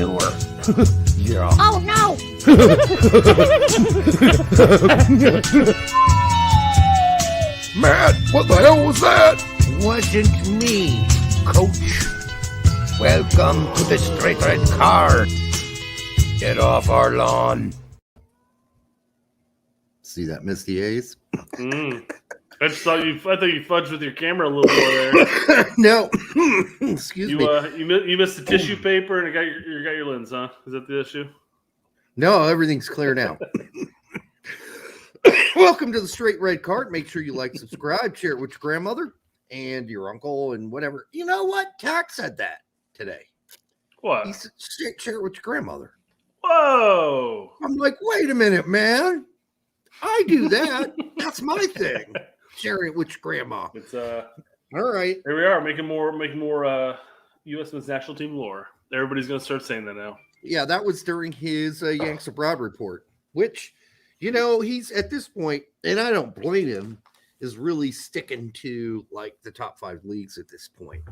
sure. Yeah. Oh no! Matt, what the hell was that? Wasn't me, Coach. Welcome to the Straight Red Card. Get off our lawn. See that Misty A's? I thought you fudged with your camera a little more there. No, excuse me. You missed the tissue paper and you got your lens, huh? Is that the issue? No, everything's clear now. Welcome to the Straight Red Card. Make sure you like, subscribe, share it with your grandmother and your uncle and whatever. You know what? Tack said that today. What? He said, share it with your grandmother. Whoa! I'm like, wait a minute, man. I do that. That's my thing. Share it with your grandma. It's all right. Here we are making more U.S. men's national team lore. Everybody's gonna start saying that now. Yeah, that was during his Yanks Abroad report, which, you know, he's at this point, and I don't blame him, is really sticking to like the top 5 leagues at this point.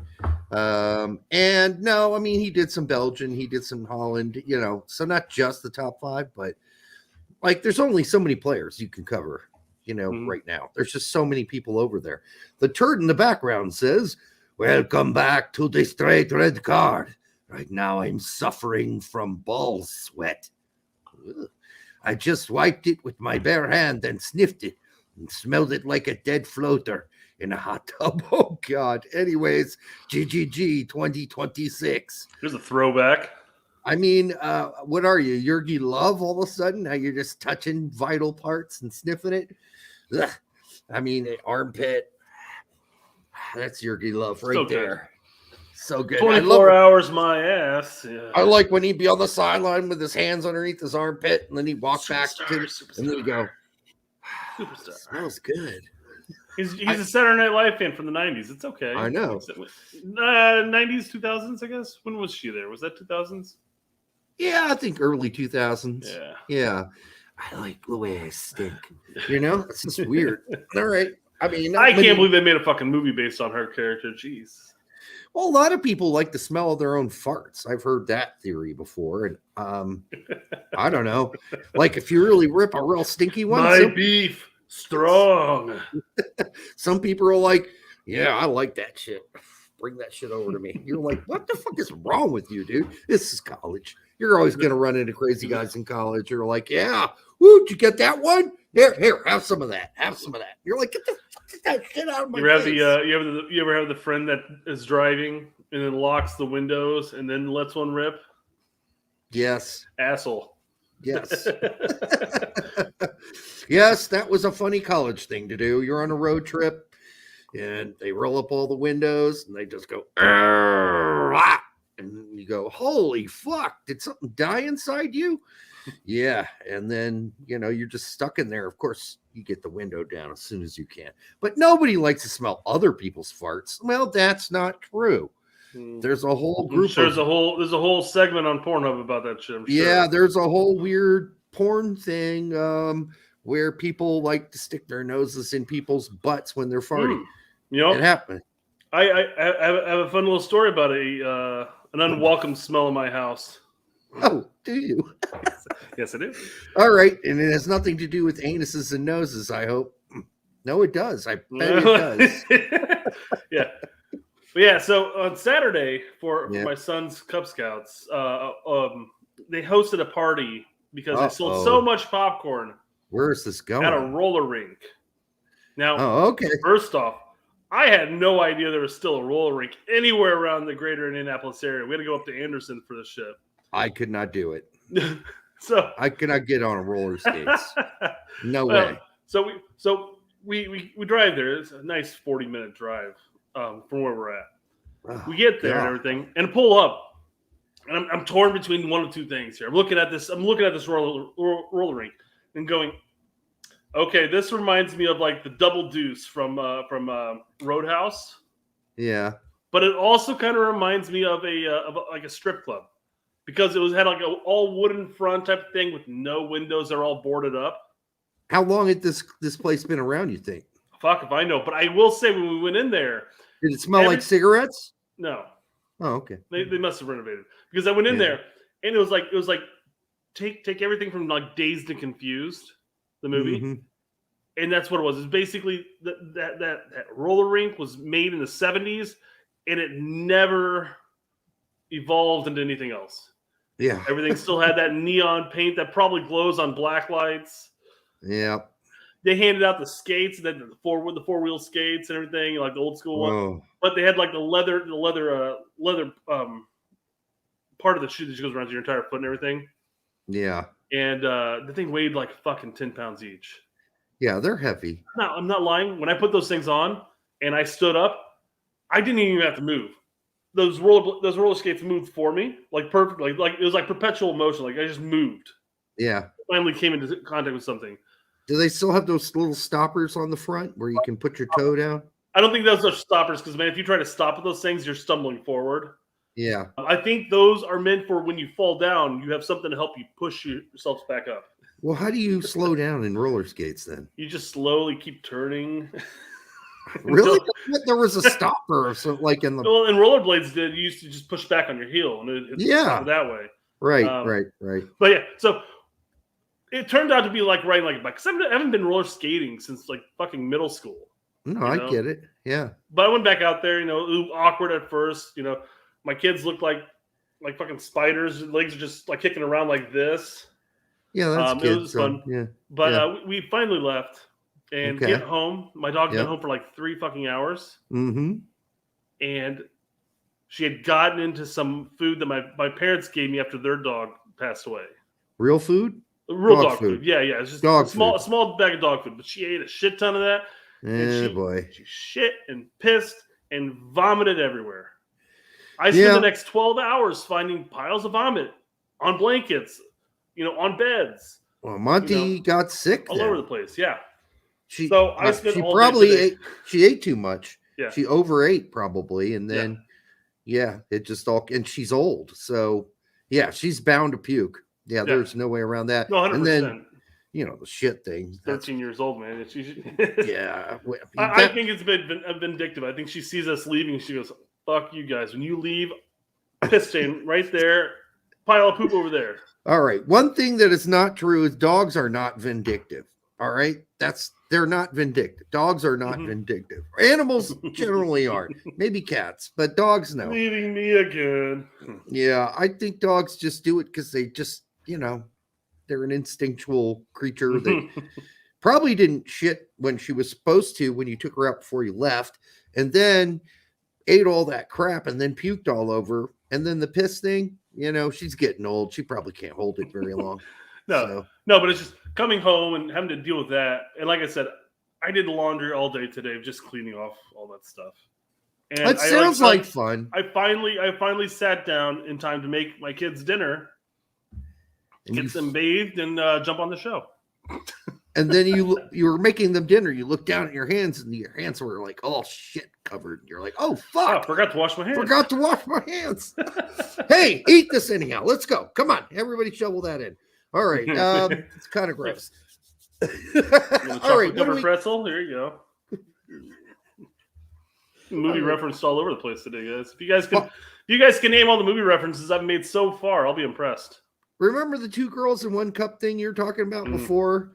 And no, I mean, he did some Belgian, he did some Holland, you know, so not just the top 5, but like there's only so many players you can cover, you know, right now. There's just so many people over there. The turd in the background says, "Welcome back to the Straight Red Card. Right now I'm suffering from ball sweat. Ugh. I just wiped it with my bare hand and sniffed it and smelled it like a dead floater in a hot tub." Oh, God. Anyways, GGG 2026. Here's a throwback. I mean, what are you, Yergi Love all of a sudden? Now you're just touching vital parts and sniffing it? Ugh. I mean, armpit. That's Yergi Love right there. So good. 24 hours my ass. Yeah. I like when he'd be on the sideline with his hands underneath his armpit, and then he'd walk back to it, and then he'd go, Superstar. "Smells good." He's a Saturday Night Live fan from the 90s. It's okay. I know. 90s, 2000s, I guess. When was she there? Was that 2000s? Yeah, I think early 2000s. Yeah. I like the way I stink. You know, it's just weird. All right. I mean, I can't believe they made a fucking movie based on her character. Jeez. Well, a lot of people like the smell of their own farts. I've heard that theory before, and I don't know. Like if you really rip a real stinky one, beef strong. Some people are like, "Yeah, I like that shit. Bring that shit over to me." You're like, "What the fuck is wrong with you, dude? This is college. You're always gonna run into crazy guys in college." You're like, "Yeah, woo, did you get that one? Here, have some of that. Have some of that." You're like, "Get that shit out of my face." You ever have the friend that is driving and then locks the windows and then lets one rip? Yes. Asshole. Yes. Yes, that was a funny college thing to do. You're on a road trip and they roll up all the windows and they just go, "Ah," and you go, "Holy fuck, did something die inside you?" Yeah, and then, you know, you're just stuck in there. Of course, you get the window down as soon as you can. But nobody likes to smell other people's farts. Well, that's not true. There's a whole group. There's a whole segment on Pornhub about that shit. Yeah, there's a whole weird porn thing where people like to stick their noses in people's butts when they're farting. You know, it happened. I have a fun little story about an unwelcome smell in my house. Oh, do you? Yes, it is. All right, and it has nothing to do with anuses and noses, I hope. No, it does. I bet it does. Yeah. But yeah, so on Saturday for my son's Cub Scouts, they hosted a party because they sold so much popcorn. Where is this going? At a roller rink. Now, okay. First off, I had no idea there was still a roller rink anywhere around the greater Indianapolis area. We had to go up to Anderson for the shit. I could not do it. So I could not get on roller skates. No way. So we drive there. It's a nice 40-minute drive from where we're at. Oh, we get there and everything, and pull up, and I'm torn between one of two things here. I'm looking at this roller rink and going, okay, this reminds me of like the Double Deuce from Roadhouse. Yeah, but it also kind of reminds me of a strip club. Because it had like an all wooden front type of thing with no windows. They're all boarded up. How long had this place been around, you think? Fuck if I know. But I will say when we went in there. Did it smell like cigarettes? No. Oh, okay. They must have renovated. Because I went in there And it was like take everything from like Dazed and Confused, the movie, Mm-hmm. and that's what it was. It's basically that roller rink was made in the 70s, and it never evolved into anything else. Yeah. Everything still had that neon paint that probably glows on black lights. Yeah. They handed out the skates, and then the four wheel skates and everything, like the old school one. But they had like the leather part of the shoe that just goes around your entire foot and everything. Yeah. And the thing weighed like fucking 10 pounds each. Yeah, they're heavy. No, I'm not lying. When I put those things on and I stood up, I didn't even have to move. Those roller skates moved for me, like perfectly. Like it was like perpetual motion. Like I just moved. Yeah. Finally came into contact with something. Do they still have those little stoppers on the front where you can put your toe down? I don't think those are stoppers because, man, if you try to stop at those things, you're stumbling forward. Yeah. I think those are meant for when you fall down, you have something to help you push yourselves back up. Well, how do you slow down in roller skates then? You just slowly keep turning. Really? There was a stopper or something like in the. Well, and rollerblades you used to just push back on your heel, and it's that way. Right. But yeah, so it turned out to be like riding like a bike. Because I haven't been roller skating since like fucking middle school. No, I get it. Yeah. But I went back out there, it was awkward at first. My kids looked like fucking spiders. Their legs are just like kicking around like this. Yeah, that's it was fun. Yeah. But we finally left and get home. My dog's been home for like 3 fucking hours. Mm-hmm. And she had gotten into some food that my parents gave me after their dog passed away. Real food? Real dog food. Yeah. It's just dog a small bag of dog food. But she ate a shit ton of that. Boy. She shit and pissed and vomited everywhere. I spent the next 12 hours finding piles of vomit on blankets, on beds. Well, Monty got sick all over the place. Yeah. She ate too much. Yeah. She overate probably, and then it just all. And she's old, so she's bound to puke. Yeah, there's no way around that. No, 100%. And then the shit thing. 13 years old, man. I think it's been vindictive. I think she sees us leaving. She goes, "Fuck you guys! When you leave, piss stain right there, pile of poop over there." All right. One thing that is not true is dogs are not vindictive. All right, they're not vindictive. Dogs are not vindictive. Animals generally aren't. Maybe cats, but dogs no. Leaving me again. Yeah, I think dogs just do it because they just they're an instinctual creature that probably didn't shit when she was supposed to when you took her out before you left, and then ate all that crap and then puked all over. And then the piss thing, she's getting old. She probably can't hold it very long. No, but it's just coming home and having to deal with that. And like I said, I did laundry all day today, just cleaning off all that stuff. And it sounds like fun. I finally sat down in time to make my kids dinner, get them bathed, and jump on the show. And then you were making them dinner. You look down at your hands, and your hands were like all shit covered. You're like, oh fuck! I forgot to wash my hands. Hey, eat this anyhow. Let's go. Come on, everybody, shovel that in. All right, it's kind of gross. All right, pretzel. Here you go. Movie referenced all over the place today, guys. If you guys can name all the movie references I've made so far, I'll be impressed. Remember the 2 girls in 1 cup thing you were talking about before?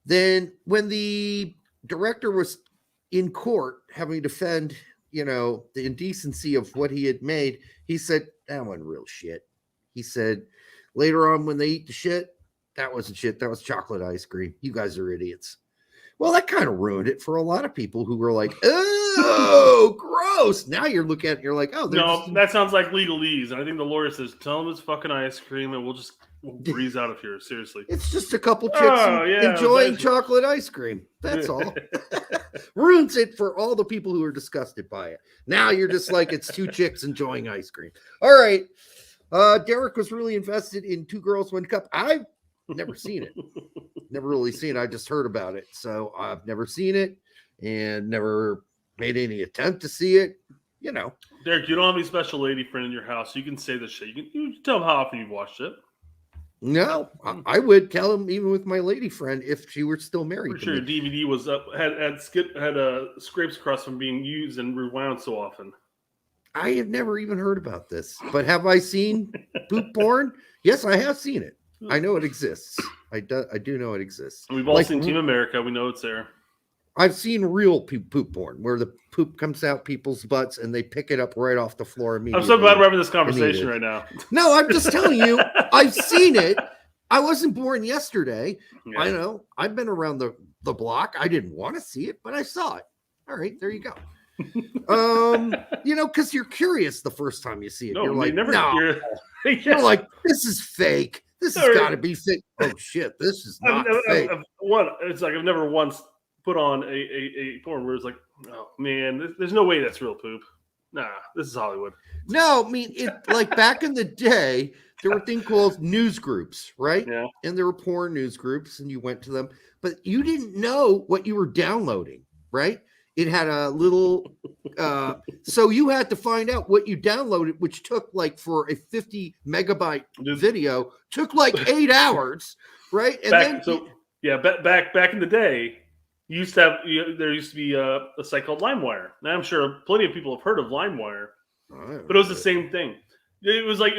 Then when the director was in court having to defend, the indecency of what he had made, he said, that wasn't real shit. He said, later on when they eat the shit, that wasn't shit. That was chocolate ice cream. You guys are idiots. Well, that kind of ruined it for a lot of people who were like, oh, gross. Now you're looking at it and you're like, oh. No, that sounds like legalese. And I think the lawyer says, tell them it's fucking ice cream and we'll breeze out of here. Seriously. It's just a couple chicks enjoying chocolate ice cream. That's all. Ruins it for all the people who are disgusted by it. Now you're just like, it's 2 chicks enjoying ice cream. All right. Derek was really invested in 2 Girls, 1 Cup. I've never seen it. Never really seen it. I just heard about it. So I've never seen it and never made any attempt to see it. Derek, you don't have any special lady friend in your house. You can say this shit. You can tell them how often you've watched it. No, I would tell him even with my lady friend if she were still married. For sure, your DVD was up had scrapes across from being used and rewound so often. I have never even heard about this, but have I seen poop porn? Yes, I have seen it. I know it exists. I do know it exists. We've all seen Team America. We know it's there. I've seen real poop porn where the poop comes out people's butts and they pick it up right off the floor immediately. I'm so glad we're having this conversation right now. No, I'm just telling you, I've seen it. I wasn't born yesterday. Yeah. I know. I've been around the block. I didn't want to see it, but I saw it. All right, there you go. Because you're curious the first time you see it. No, you're like, you're like, this is fake. This has got to be fake. Oh shit, this is not fake. It's like I've never once put on a porn where it's like, oh man, there's no way that's real poop. Nah, this is Hollywood. No, I mean, it like back in the day, there were a thing called news groups, right? Yeah. And there were porn news groups, and you went to them, but you didn't know what you were downloading, right? It had a little, so you had to find out what you downloaded, which took like for a 50 megabyte video, took like 8 hours, right? And back in the day, there used to be a site called LimeWire. Now I'm sure plenty of people have heard of LimeWire, but it was the same thing. It was like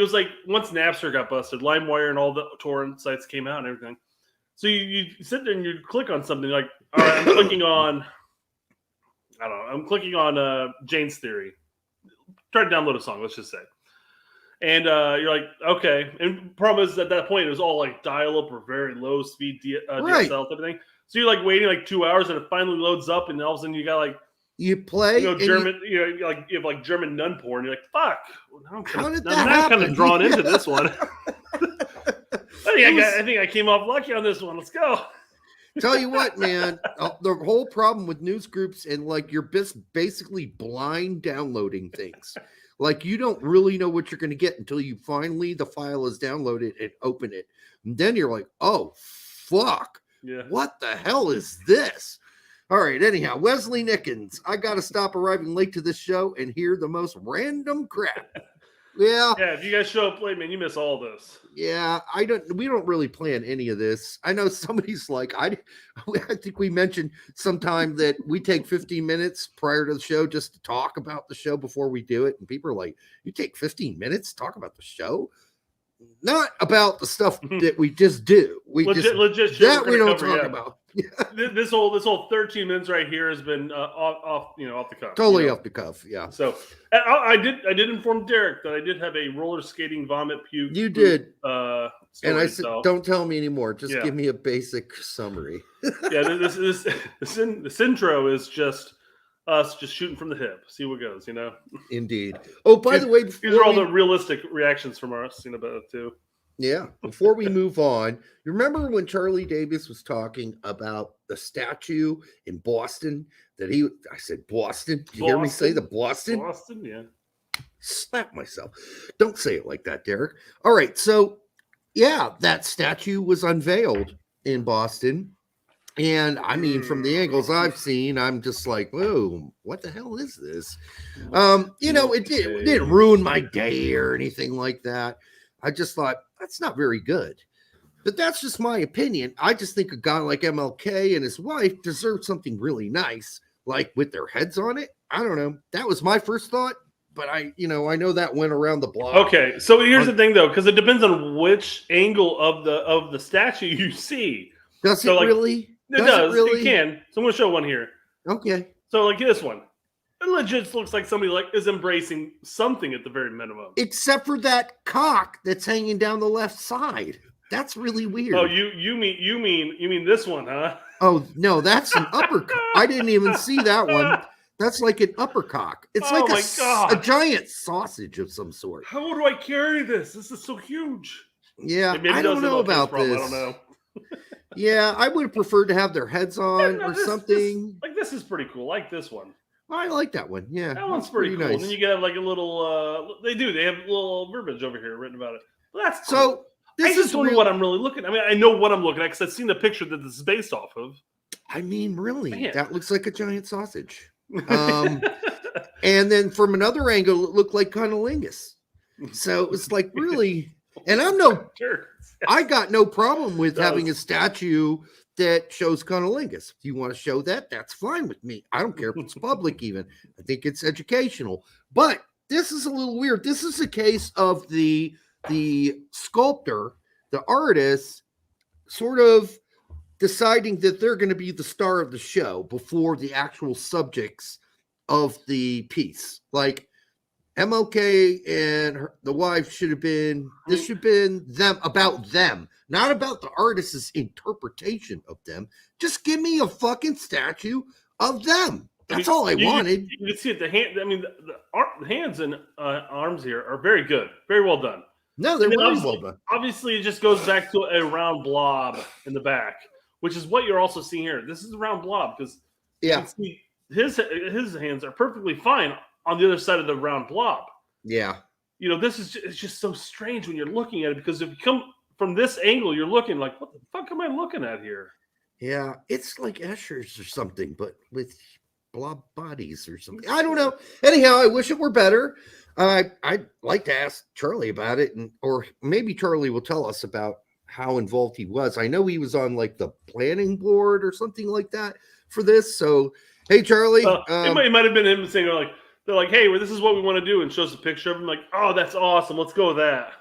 once Napster got busted, LimeWire and all the torrent sites came out and everything. So you sit there and you click on something like, all right, I'm clicking on. I don't know. I'm clicking on Jane's Theory. Try to download a song, let's just say. And you're like, okay. And problem is at that point, it was all like dial-up or very low speed DSL type of thing. So you're like waiting like 2 hours and it finally loads up and all of a sudden you got like, you play German, you have German nun porn. You're like, fuck. I'm kind of drawn into this one. I think I came off lucky on this one. Let's go. Tell you what, man, the whole problem with news groups and like you're basically blind downloading things. Like you don't really know what you're going to get until you finally the file is downloaded and open it. And then you're like, oh, fuck. Yeah. What the hell is this? All right. Anyhow, Wesley Nickens, I got to stop arriving late to this show and hear the most random crap. Yeah. If you guys show up late, man, you miss all this. Yeah, we don't really plan any of this. I know somebody's like, I think we mentioned sometime that we take 15 minutes prior to the show just to talk about the show before we do it. And people are like, you take 15 minutes to talk about the show? Not about the stuff that we just do. We legit that we don't talk about. This whole 13 minutes right here has been off the cuff. Totally off the cuff, yeah. So I did inform Derek that I did have a roller skating vomit puke. You did, and I said, don't tell me anymore. Just give me a basic summary. This intro is just us just shooting from the hip. See what goes. Indeed. Oh, by the way, these are all the realistic reactions from us. About it too. Yeah. Before we move on, you remember when Charlie Davis was talking about the statue in Boston I said Boston. Did you hear me say the Boston? Boston, yeah. Slap myself. Don't say it like that, Derek. All right. So, yeah, that statue was unveiled in Boston. And I mean, from the angles I've seen, I'm just like, whoa, what the hell is this? It didn't ruin my day or anything like that. I just thought, that's not very good. But that's just my opinion. I just think a guy like MLK and his wife deserve something really nice, like with their heads on it. I don't know. That was my first thought, but I know that went around the block. Okay, so here's the thing, though, because it depends on which angle of the statue you see. Does it really? It does. It can. So I'm going to show one here. Okay. So like this one. It legit looks like somebody is embracing something at the very minimum. Except for that cock that's hanging down the left side. That's really weird. Oh, you mean this one, huh? Oh no, that's an upper cock. I didn't even see that one. That's like an upper cock. It's like a giant sausage of some sort. How do I carry this? This is so huge. Yeah, I don't know about this. I don't know. Yeah, I would have preferred to have their heads on or something. This is pretty cool. Like this one. I like that one. Yeah, that one's pretty cool. Nice. And then you get like a little. They have a little verbiage over here written about it. Well, that's cool. So. This is what I'm really looking at. I mean, I know what I'm looking at because I've seen the picture that this is based off of. I mean, really, that looks like a giant sausage. And then from another angle, it looked like cunnilingus. So it's like really, and I got no problem with having a statue that shows cunnilingus. If you want to show that, that's fine with me. I don't care if it's public even. I think it's educational. But this is a little weird. This is a case of the sculptor, the artist, sort of deciding that they're going to be the star of the show before the actual subjects of the piece. Like MLK and the wife should have been, this should have been them, about them, not about the artist's interpretation of them. Just give me a fucking statue of them. That's all I wanted. You can see it. The hand. I mean, the hands and arms here are very good, very well done. No, they're very well done. Obviously, it just goes back to a round blob in the back, which is what you're also seeing here. This is a round blob because you can see his hands are perfectly fine on the other side of the round blob. Yeah. This is it's just so strange when you're looking at it, because if you come from this angle, you're looking like, what the fuck am I looking at here? Yeah, it's like Escher's or something, but with blob bodies or something. I don't know. Anyhow, I wish it were better. I'd like to ask Charlie about it, or maybe Charlie will tell us about how involved he was. I know he was on like the planning board or something like that for this. So, hey, Charlie. It might have been him saying, like, they're like, hey, well, this is what we want to do, and shows a picture of him, like, oh, that's awesome. Let's go with that.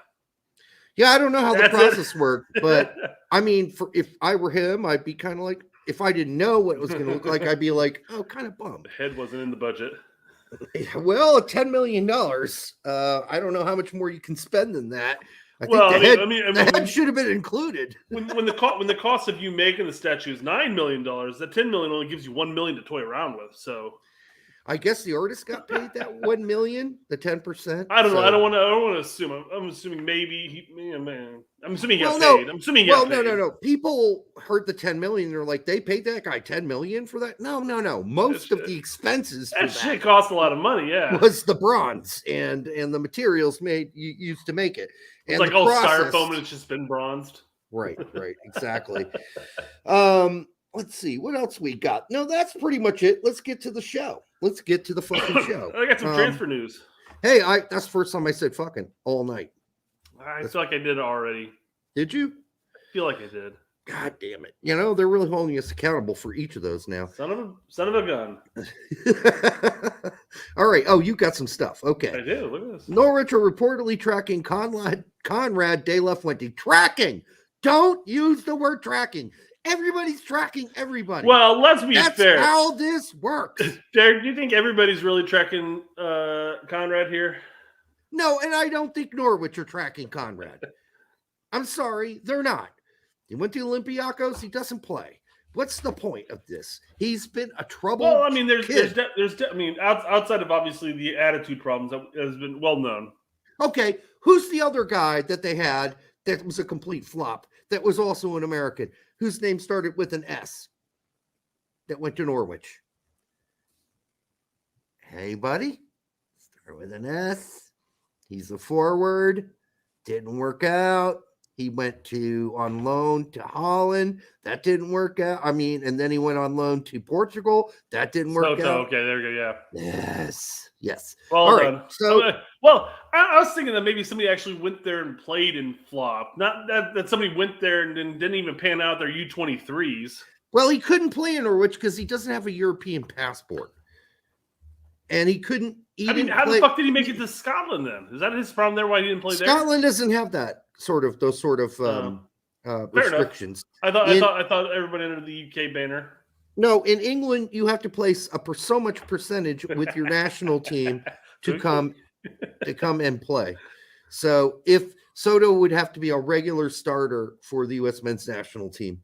Yeah, I don't know how the process worked, but I mean, if I were him, I'd be kind of like, if I didn't know what it was going to look like, I'd be like, oh, kind of bummed. The head wasn't in the budget. Well, $10 million. I don't know how much more you can spend than that. I think the head should have been included. When the cost of you making the statue is $9 million, that $10 million only gives you $1 million to toy around with. So, I guess the artist got paid that $1 million, the 10%. I don't know. I don't want to assume. I'm assuming maybe I'm assuming he got paid. I'm assuming he got paid. No. People heard the $10 million. They're like, they paid that guy $10 million for that. No. Most of the expenses that shit cost a lot of money. Yeah, was the bronze and the materials used to make it. It's like all styrofoam and it's just been bronzed. Right, exactly. Let's see what else we got. No, that's pretty much it. Let's get to the show. Let's get to the fucking show. I got some transfer news. Hey, that's the first time I said fucking all night. I feel like I did it already. Did you? I feel like I did. God damn it. They're really holding us accountable for each of those now. Son of a gun. All right. Oh, you got some stuff. Okay. I do. Look at this. Norwich are reportedly tracking Conrad de la Fuente. Tracking. Don't use the word tracking. Everybody's tracking everybody. Well, let's be fair. That's how this works. Derek, do you think everybody's really tracking Conrad here? No, and I don't think Norwich are tracking Conrad. I'm sorry, they're not. He went to Olympiacos. He doesn't play. What's the point of this? He's been a trouble. Well, I mean, there's outside of obviously the attitude problems that has been well known. Okay, who's the other guy that they had that was a complete flop? That was also an American whose name started with an S. That went to Norwich. Hey, buddy, start with an S. He's a forward. Didn't work out. He went on loan to Holland. That didn't work out. I mean, and then he went on loan to Portugal. That didn't work out. Okay, there you go. Yeah. Yes. Well all done. Right. So, I was thinking that maybe somebody actually went there and played and flopped. Not that somebody went there and didn't even pan out their U23s. Well, he couldn't play in Norwich because he doesn't have a European passport, and he couldn't. How the fuck did he make it to Scotland then? Is that his problem there? Why he didn't play there? Scotland doesn't have those sort of restrictions. I thought everybody under the UK banner. No, in England you have to place so much percentage with your national team to come and play. So if Soto would have to be a regular starter for the U.S. men's national team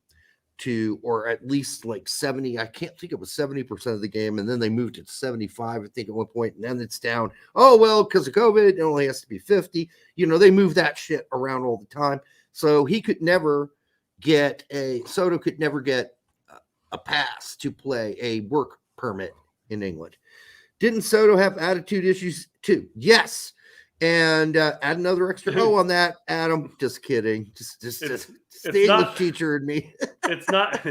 or at least like 70. I can't think it was 70% of the game, and then they moved it to 75. I think at one point, and then it's down. Oh well, because of COVID, it only has to be 50. They move that shit around all the time. So Soto could never get a pass to play a work permit in England. Didn't Soto have attitude issues too? Yes. And add another extra O on that, Adam. Just kidding. Just the English teacher and me. It's not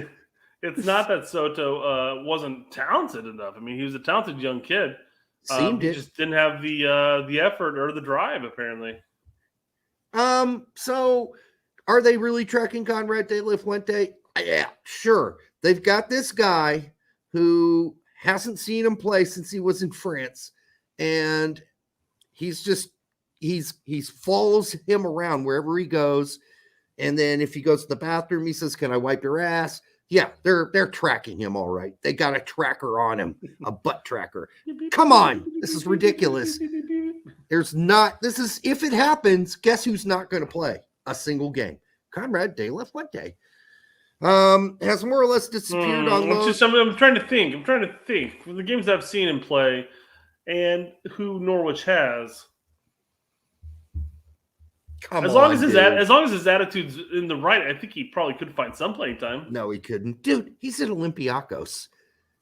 that Soto wasn't talented enough. I mean, he was a talented young kid. He just didn't have the effort or the drive, apparently. So are they really tracking Conrad de la Fuente? Yeah, sure. They've got this guy who hasn't seen him play since he was in France, and he's follows him around wherever he goes. And then if he goes to the bathroom, he says, "Can I wipe your ass?" Yeah, they're tracking him all right. They got a tracker on him, a butt tracker. Come on, this is ridiculous. If it happens, guess who's not going to play a single game? Conrad Day-Left one day. Has more or less disappeared on loan. I'm trying to think. From the games I've seen him play and who Norwich has. As long as his attitude's in the right, I think he probably could find some playing time. No, he couldn't. Dude, he's at Olympiacos.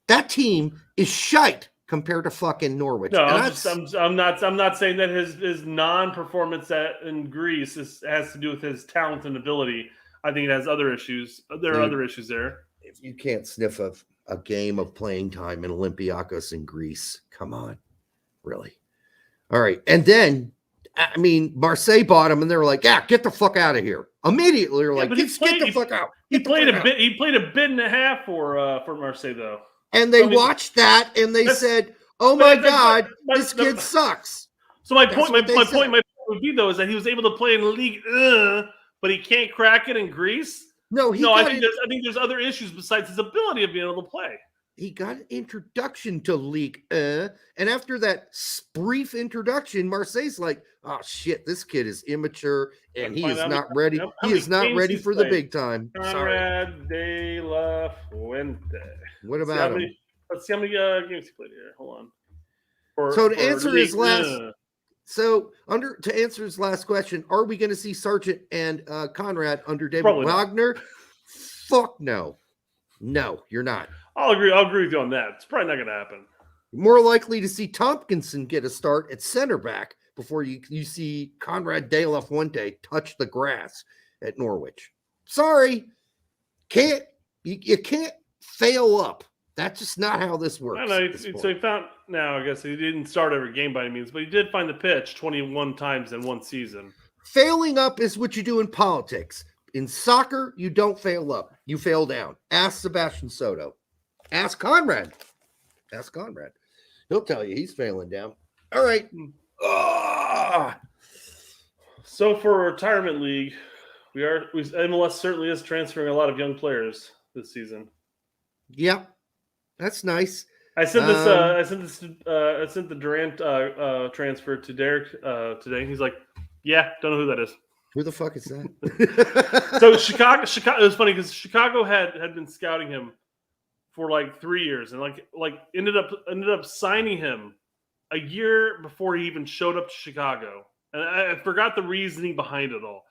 That team is shite compared to fucking Norwich. No, I'm not saying that his non-performance in Greece has to do with his talent and ability. I think it has other issues. There are other issues there. If you can't sniff a game of playing time in Olympiacos in Greece, come on. Really? All right. And then, I mean, Marseille bought him, and they were like, "Yeah, get the fuck out of here!" Immediately, they're like, "Get the fuck out." He played a bid and a half for Marseille, though. And they watched that, and they said, "Oh my god, this kid sucks." So my point would be though is that he was able to play in League, but he can't crack it in Greece. I think there's other issues besides his ability of being able to play. He got an introduction to League, and after that brief introduction, Marseille's like, "Oh shit, this kid is immature, and he is not ready. He is not ready for the big time." Conrad De La Fuente. What about him? Let's see how many games he played here. Hold on. To answer his last question, are we going to see Sargent and Conrad under David Probably Wagner? Fuck no. No, you're not. I'll agree with you on that. It's probably not going to happen. More likely to see Tompkinson get a start at center back before you see Conrad De La Fuente touch the grass at Norwich. Sorry, you can't fail up. That's just not how this works. I know. So he found now. I guess he didn't start every game by any means, but he did find the pitch 21 times in one season. Failing up is what you do in politics. In soccer, you don't fail up. You fail down. Ask Sebastian Soto. Ask Conrad. He'll tell you he's failing down. All right. So for retirement league, MLS certainly is transferring a lot of young players this season. Yep. That's nice. I sent the Durant transfer to Derek today. He's like, "Yeah, don't know who that is." Who the fuck is that? So Chicago. It was funny because Chicago had been scouting him for like 3 years, and like ended up signing him a year before he even showed up to Chicago. And I forgot the reasoning behind it all,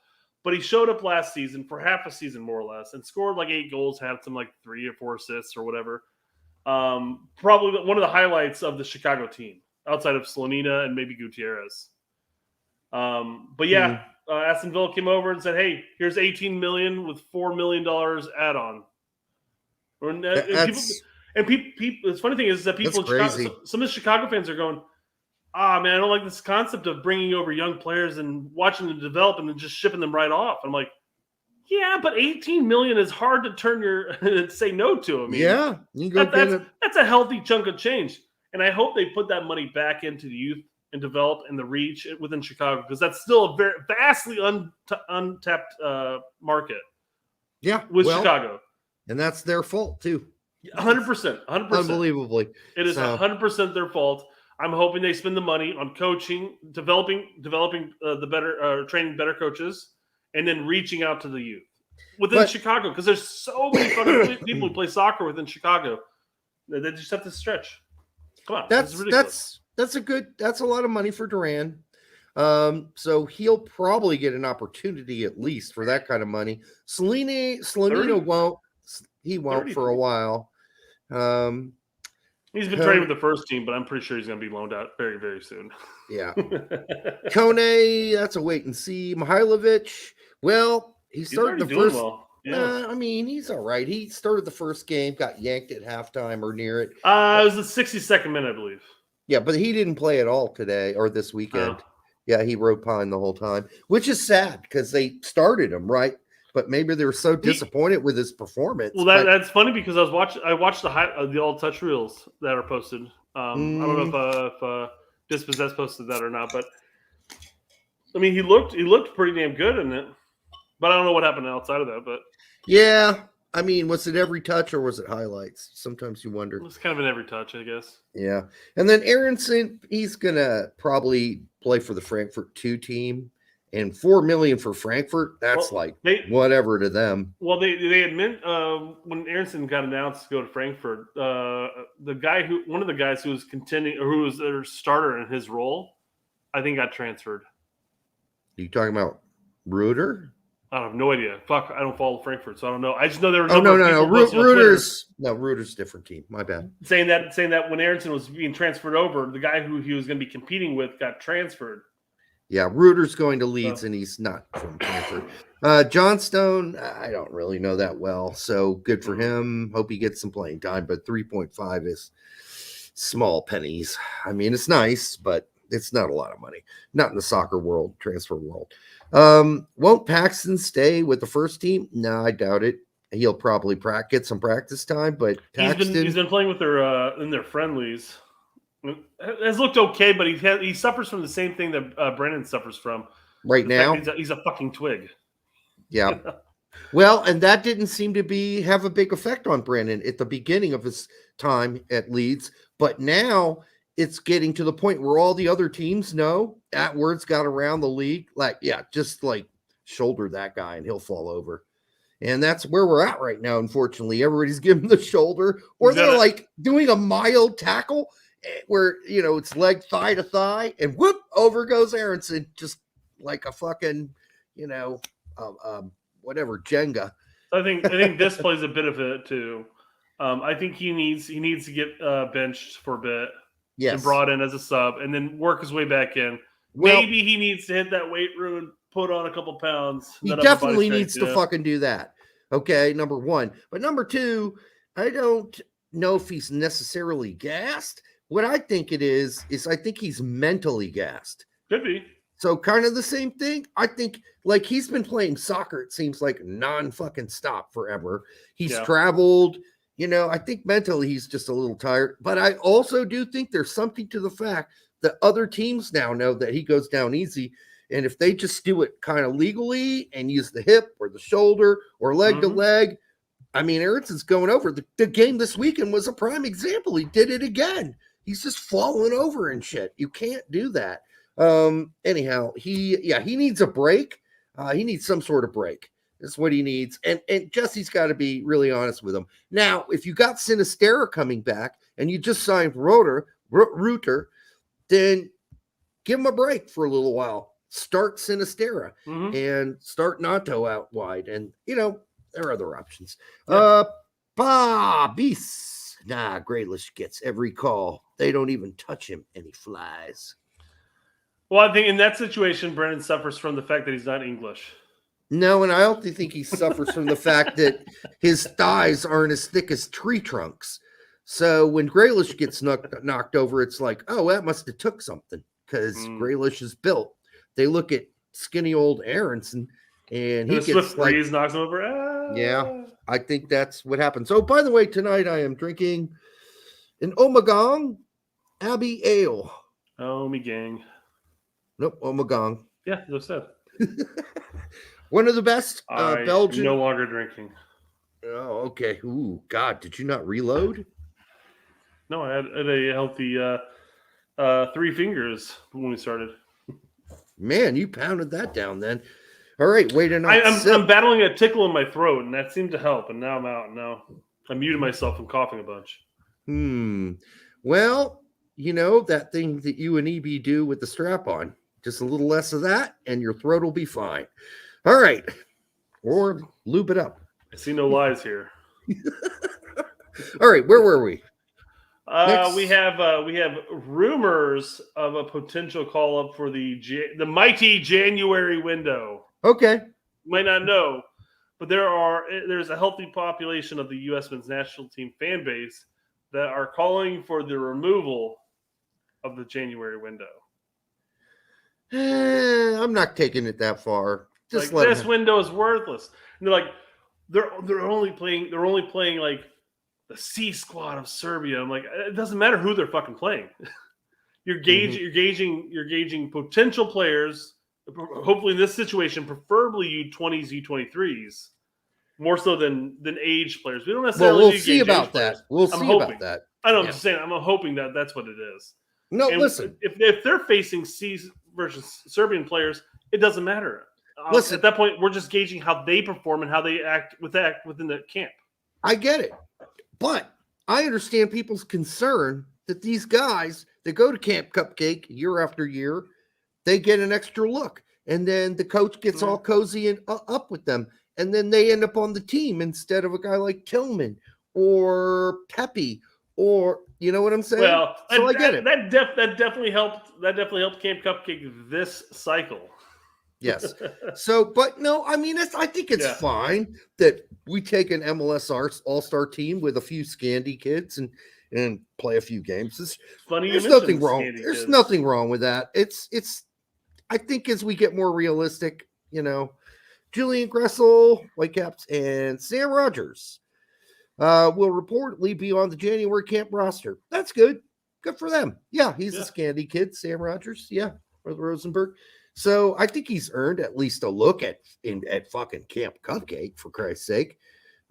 but he showed up last season for half a season more or less, and scored like 8 goals, had some like 3 or 4 assists or whatever. Probably one of the highlights of the Chicago team outside of Slonina and maybe Gutierrez. But yeah. Aston Villa came over and said, "Hey, here's $18 million with $4 million add-on." And the funny thing is that people in Chicago, some of the Chicago fans are going, man, I don't like this concept of bringing over young players and watching them develop and then just shipping them right off. I'm like, yeah, but $18 million is hard to turn say no to. I mean, yeah, that's a healthy chunk of change, and I hope they put that money back into the youth and develop in the reach within Chicago, because that's still a very vastly untapped market. Yeah, Chicago, and that's their fault too. 100%. Unbelievably, it is 100% their fault. I'm hoping they spend the money on coaching, developing the better, training better coaches, and then reaching out to the youth within Chicago, because there's so many fucking people who play soccer within Chicago. They just have to stretch. Come on, that's ridiculous. That's a lot of money for Duran. So he'll probably get an opportunity at least for that kind of money. Slonina won't. He won't 30. For a while. He's been training with the first team, but I'm pretty sure he's going to be loaned out very, very soon. Yeah. Kone, that's a wait and see. Mihailovic, well, he started the first. Well. Yeah. I mean, he's all right. He started the first game, got yanked at halftime or near it. It was the 62nd minute, I believe. Yeah, but he didn't play at all today or this weekend. Oh. Yeah, he rode pine the whole time, which is sad because they started him, right? But maybe they were so disappointed with his performance. Well, that's funny because I watched the old touch reels that are posted. I don't know if Dispossessed posted that or not, but I mean, he looked pretty damn good in it. But I don't know what happened outside of that. But Yeah, I mean, was it every touch or was it highlights? Sometimes you wonder. it was kind of an every touch, I guess. Yeah, and then Aronson, he's gonna probably play for the Frankfurt 2 team, and $4 million for Frankfurt. That's whatever to them. Well, they admit when Aronson got announced to go to Frankfurt, one of the guys who was contending or who was their starter in his role, I think got transferred. Are you talking about Reuter? I have no idea. Fuck, I don't follow Frankfurt, so I don't know. I just know there were. No. Reuter's different team. My bad. Saying that when Aronson was being transferred over, the guy who he was going to be competing with got transferred. Yeah, Reuter's going to Leeds, and he's not from Frankfurt. Johnstone, I don't really know that well, so good for him. Hope he gets some playing time, but 3.5 is small pennies. I mean, it's nice, but it's not a lot of money. Not in the soccer world, transfer world. Won't Paxton stay with the first team? No, I doubt it. He'll probably get some practice time, but Paxton, he's been playing with their in their friendlies. Has looked okay, but he suffers from the same thing that Brennan suffers from right now. He's a fucking twig. Yeah. Well, and that didn't seem to have a big effect on Brennan at the beginning of his time at Leeds, but now it's getting to the point where all the other teams know that word's got around the league. Just shoulder that guy and he'll fall over. And that's where we're at right now. Unfortunately, everybody's giving the shoulder, or they're doing a mild tackle where, it's leg thigh to thigh and whoop, over goes Aronson, just like a fucking, whatever, Jenga. I think this plays a bit of it too. I think he needs to get benched for a bit. Yes. And brought in as a sub, and then work his way back in. Maybe he needs to hit that weight room and put on a couple pounds. He definitely needs to fucking do that. Okay, number one. But number two, I don't know if he's necessarily gassed. What I think it is I think he's mentally gassed. Could be. So kind of the same thing. I think he's been playing soccer, it seems like non-fucking stop forever. He's traveled. I think mentally he's just a little tired, but I also do think there's something to the fact that other teams now know that he goes down easy. And if they just do it kind of legally and use the hip or the shoulder or leg to leg, I mean, Aronson's going over. The game this weekend was a prime example. He did it again. He's just falling over and shit. You can't do that. Anyhow, he needs a break. He needs some sort of break. That's what he needs. And Jesse's got to be really honest with him. Now, if you got Sinistera coming back and you just signed Reuter, then give him a break for a little while. Start Sinistera and start Nato out wide. And, there are other options. Yeah. Beast. Nah, Grealish gets every call. They don't even touch him and he flies. Well, I think in that situation, Brennan suffers from the fact that he's not English. No, and I also think he suffers from the fact that his thighs aren't as thick as tree trunks. So when Grealish gets knocked over, it's like, oh, that must have took something because Grealish is built. They look at skinny old Aronson, and he gets swift breeze knocks him over. Yeah, I think that's what happens. Oh, by the way, tonight I am drinking an Ommegang Abbey Ale. Oh, me gang. Nope, Ommegang. Yeah, that's it. One of the best Belgian. No longer drinking. Oh, okay. Ooh, God, did you not reload? No, I had a healthy 3 fingers when we started. Man, you pounded that down then. All right, wait a minute. I'm battling a tickle in my throat, and that seemed to help. And now I'm out. Now I muted myself from coughing a bunch. Well, that thing that you and EB do with the strap on. Just a little less of that, and your throat will be fine. All right. Or lube it up. I see no lies here. All right, where were we? We have rumors of a potential call up for the mighty January window. Okay. You might not know, but there's a healthy population of the U.S. men's national team fan base that are calling for the removal of the January window. I'm not taking it that far. Just this window is worthless. And they're only playing like the C squad of Serbia. I'm like, it doesn't matter who they're fucking playing. You're gauging potential players. Hopefully, in this situation, preferably U20s, U23s, more so than age players. We don't necessarily. Well, we'll see about that. We'll see hoping. about that. I know. I'm just saying. I'm hoping that that's what it is. No, and listen. If they're facing C versus Serbian players, it doesn't matter. Listen, at that point, we're just gauging how they perform and how they act within the camp. I get it, but I understand people's concern that these guys that go to Camp Cupcake year after year, they get an extra look, and then the coach gets all cozy and up with them, and then they end up on the team instead of a guy like Tillman or Pepe, or you know what I'm saying? Well, so I get it. That definitely helped. That definitely helped Camp Cupcake this cycle. Yes. So, but no, I mean, I think it's fine that we take an MLS all-star team with a few Scandi kids and play a few games. There's nothing wrong. There's nothing wrong with that. It's. I think as we get more realistic, Julian Gressel, Whitecaps, and Sam Rogers will reportedly be on the January camp roster. That's good. Good for them. Yeah, he's a Scandi kid, Sam Rogers. Yeah, for the Rosenberg. So I think he's earned at least a look at fucking Camp Cupcake, for Christ's sake.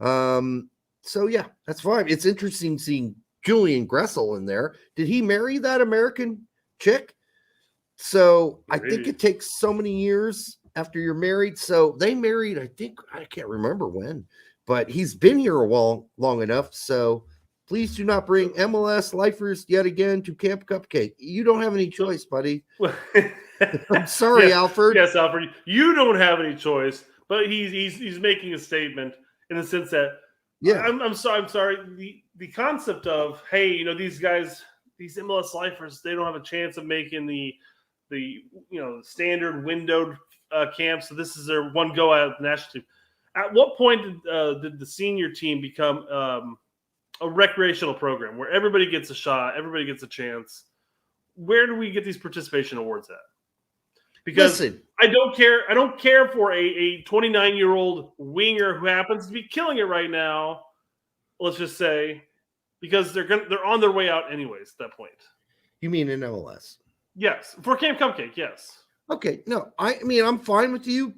So yeah, that's fine. It's interesting seeing Julian Gressel in there. Did he marry that American chick? So I think it takes so many years after you're married. So they married, I can't remember when, but he's been here long enough. So please do not bring MLS lifers yet again to Camp Cupcake. You don't have any choice, buddy. I'm sorry, Alfred. Yes, Alfred. You don't have any choice, but he's making a statement in the sense that I'm sorry. The concept of, hey, these guys, these MLS lifers, they don't have a chance of making the standard windowed camp. So this is their one go at the national team. At what point did the senior team become a recreational program where everybody gets a shot, everybody gets a chance? Where do we get these participation awards at? Because I don't care for a 29-year-old winger who happens to be killing it right now. Let's just say, because they're on their way out anyways at that point. You mean in MLS? Yes, for Camp Cupcake. Yes. Okay. No, I mean I'm fine with you.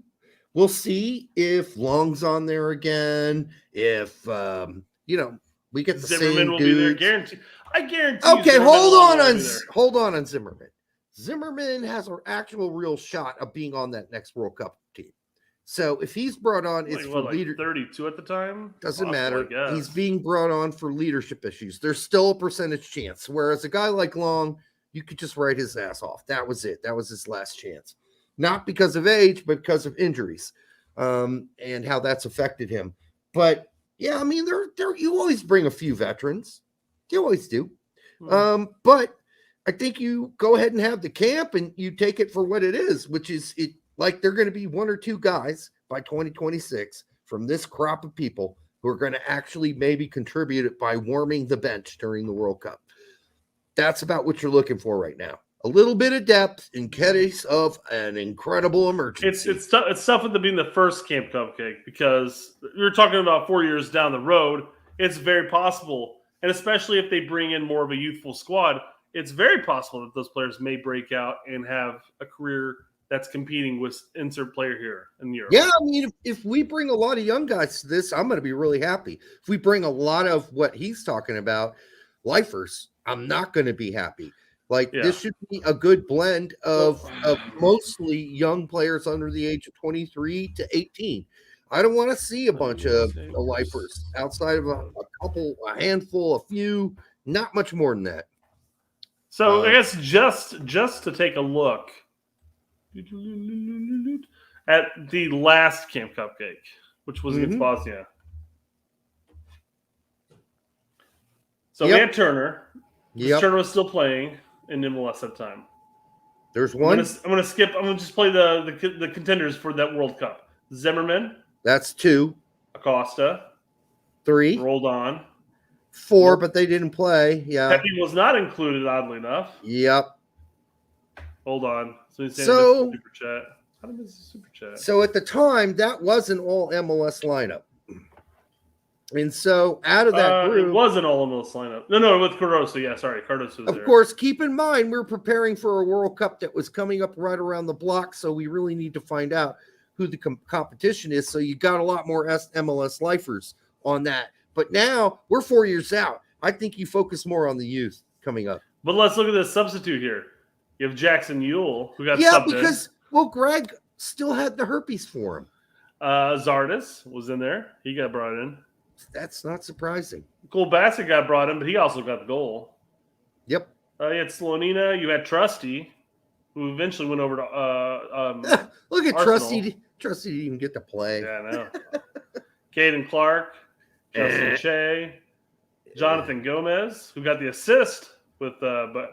We'll see if Long's on there again. If we get the Zimmerman same will dudes. be there. Guarantee. I guarantee. Okay, hold on on Zimmerman. Zimmerman has an actual real shot of being on that next World Cup team. So if he's brought on, it's for leader. 32 at the time. Doesn't matter. He's being brought on for leadership issues. There's still a percentage chance. Whereas a guy like Long, you could just write his ass off. That was it. That was his last chance. Not because of age, but because of injuries, and how that's affected him. But yeah, I mean, you always bring a few veterans. You always do. But I think you go ahead and have the camp and you take it for what it is, which is like they're going to be one or two guys by 2026 from this crop of people who are going to actually maybe contribute it by warming the bench during the World Cup. That's about what you're looking for right now. A little bit of depth in case of an incredible emergency. It's tough with being the first Camp Cupcake because you're talking about 4 years down the road. It's very possible, and especially if they bring in more of a youthful squad, it's very possible that those players may break out and have a career that's competing with insert player here in Europe. Yeah, I mean, if we bring a lot of young guys to this, I'm going to be really happy. If we bring a lot of what he's talking about, lifers, I'm not going to be happy. This should be a good blend of mostly young players under the age of 23 to 18. I don't want to see a bunch of lifers outside of a handful, a few, not much more than that. So I guess just to take a look at the last Camp Cupcake, which was against Bosnia. So Matt Turner, Turner was still playing in MLS at the time. There's one. I'm gonna skip. I'm gonna just play the contenders for that World Cup. Zimmerman. That's 2. Acosta. 3. Rolled on. 4, but they didn't play. Yeah. Pepe was not included, oddly enough. Yep. Hold on. So super chat. How did this super chat? So at the time, that wasn't all MLS lineup. And so out of that It group, was an all-MLS lineup. No, with Cardoso. Yeah, sorry, Cardoso was of there. course, keep in mind we're preparing for a World Cup that was coming up right around the block, so we really need to find out who the competition is. So you got a lot more MLS lifers on that. But now we're 4 years out. I think you focus more on the youth coming up. But let's look at this substitute here. You have Jackson Ewell, who got Yeah, subbed because Greg still had the herpes for him. Zardes was in there. He got brought in. That's not surprising. Cole Bassett got brought in, but he also got the goal. Yep. You had Slonina. You had Trusty, who eventually went over to look at Arsenal. Trusty. Trusty didn't even get to play. Yeah, I know. Caden Clark, Justin Che, Jonathan Gomez, who got the assist with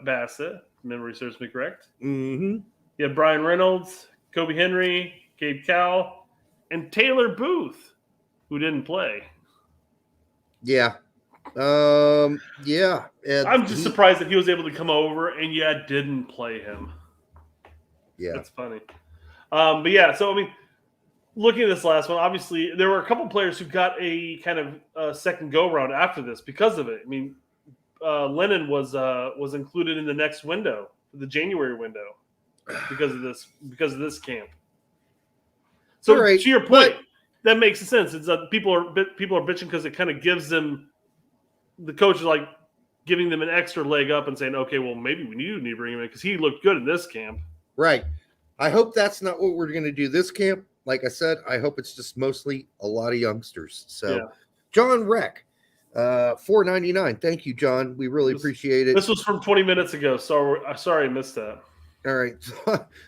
Bassett. Memory serves me correct. Mm-hmm. You had Brian Reynolds, Kobe Henry, Gabe Cowell, and Taylor Booth, who didn't play. Yeah. Yeah. And I'm just surprised that he was able to come over and didn't play him. Yeah. That's funny. But yeah, so I mean, looking at this last one, obviously there were a couple players who got a kind of second go round after this because of it. I mean, Lennon was included in the next window, the January window, because of this camp. So right, to your point, that makes sense. It's people are bitching because it kind of gives them, the coach is like giving them an extra leg up and saying, okay, well maybe we need to bring him in because he looked good in this camp. Right. I hope that's not what we're going to do this camp. Like I said, I hope it's just mostly a lot of youngsters. So, yeah. John Reck, $4.99. Thank you, John. We really appreciate it. This was from 20 minutes ago. So sorry I missed that. All right.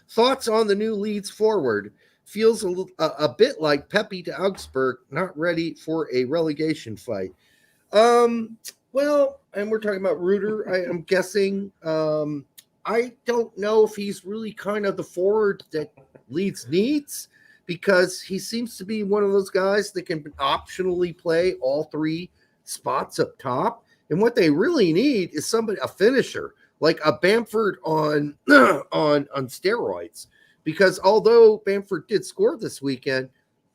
Thoughts on the new Leeds forward? Feels a bit like Pepe to Augsburg, not ready for a relegation fight. Well, and we're talking about Reuter, I am guessing. I don't know if he's really kind of the forward that Leeds needs, because he seems to be one of those guys that can optionally play all three spots up top. And what they really need is a finisher, like a Bamford on steroids. Because although Bamford did score this weekend,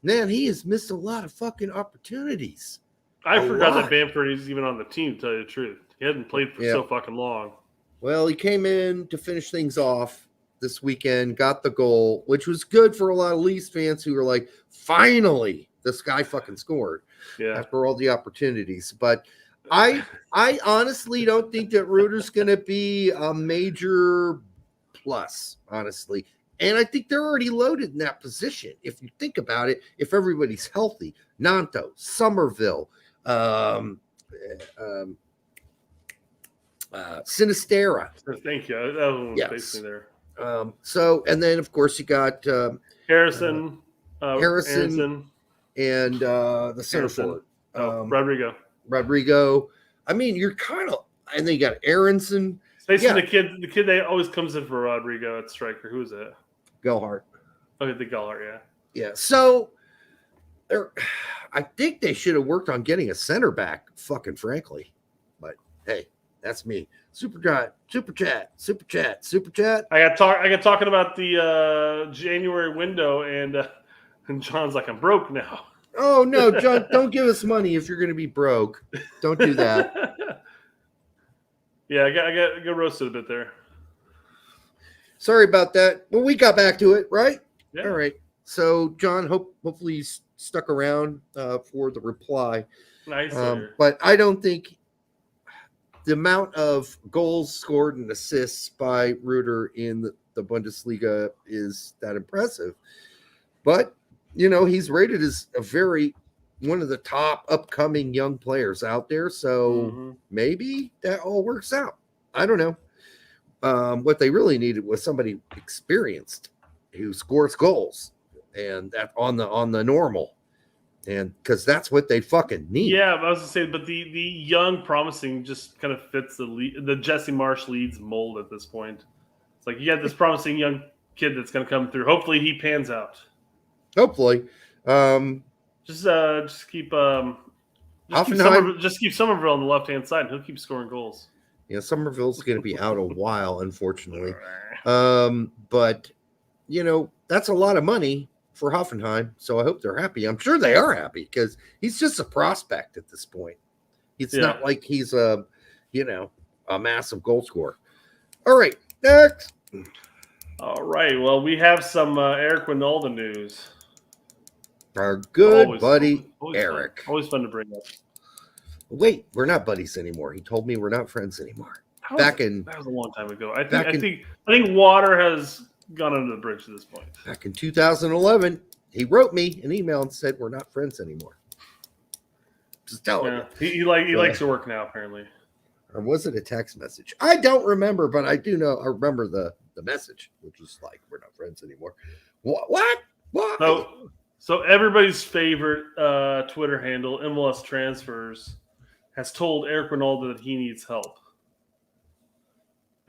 man, he has missed a lot of fucking opportunities. I forgot that Bamford is even on the team, to tell you the truth. He hadn't played for so fucking long. Well, he came in to finish things off this weekend, got the goal, which was good for a lot of Leafs fans who were like, finally, this guy fucking scored after all the opportunities. But I honestly don't think that Reuter's going to be a major plus, honestly. And I think they're already loaded in that position. If you think about it, if everybody's healthy, Nanto, Somerville, Sinistera. Thank you. That one was basically there. So, and then of course you got Harrison, and the center forward, Rodrigo. I mean, you're kind of, and then you got Aronson. Basically, the kid that always comes in for Rodrigo at striker. Who is that? Gelhardt. Okay, the Gelhardt, yeah. So, I think they should have worked on getting a center back. Fucking frankly, but hey, that's me. Super chat. I got talking about the January window, and John's like, I'm broke now. Oh no, John! Don't give us money if you're going to be broke. Don't do that. Yeah, I got roasted a bit there. Sorry about that. Well, we got back to it, right? Yeah. All right. So, John, hopefully you stuck around for the reply. Nice. But I don't think the amount of goals scored and assists by Reuter in the Bundesliga is that impressive. But, he's rated as one of the top upcoming young players out there. So maybe that all works out. I don't know. What they really needed was somebody experienced who scores goals, and that on the normal, and because that's what they fucking need. Yeah, I was gonna say, but the young promising just kind of fits the Jesse Marsch Leeds mold at this point. It's like you got this promising young kid that's gonna come through. Hopefully, he pans out. Hopefully, just keep Somerville on the left hand side, and he'll keep scoring goals. Yeah, Somerville's going to be out a while, unfortunately. But, that's a lot of money for Hoffenheim, so I hope they're happy. I'm sure they are happy because he's just a prospect at this point. It's not like he's a massive goal scorer. All right, next. All right. Well, we have some Eric Winalda news. Our good buddy Eric. Always fun to bring up. Wait, we're not buddies anymore. He told me we're not friends anymore. That was a long time ago. I think water has gone under the bridge at this point. Back in 2011, he wrote me an email and said we're not friends anymore. Just tell him. He likes your work now, apparently. Or was it a text message? I don't remember, but I do know. I remember the message, which was like, we're not friends anymore. What? So everybody's favorite Twitter handle, MLS Transfers, has told Eric Winalda that he needs help.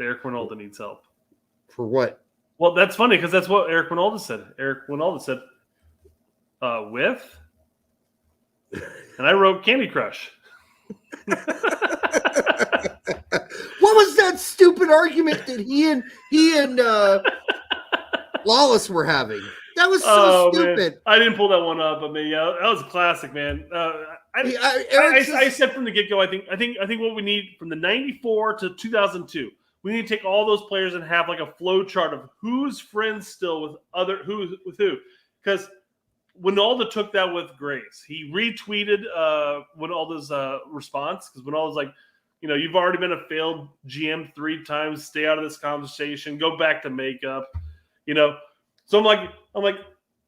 Eric Winalda needs help. For what? Well, that's funny because that's what Eric Winalda said. Eric Winalda said, with? And I wrote Candy Crush. What was that stupid argument that he and Lawless were having? That was so stupid. Man. I didn't pull that one up, but man, yeah, that was a classic, man. I said from the get-go, I think what we need from the 94 to 2002, we need to take all those players and have like a flow chart of who's friends still with who. Because Winalda took that with grace. He retweeted Winalda's response because Winalda's like, you've already been a failed GM 3 times. Stay out of this conversation. Go back to makeup. So I'm like,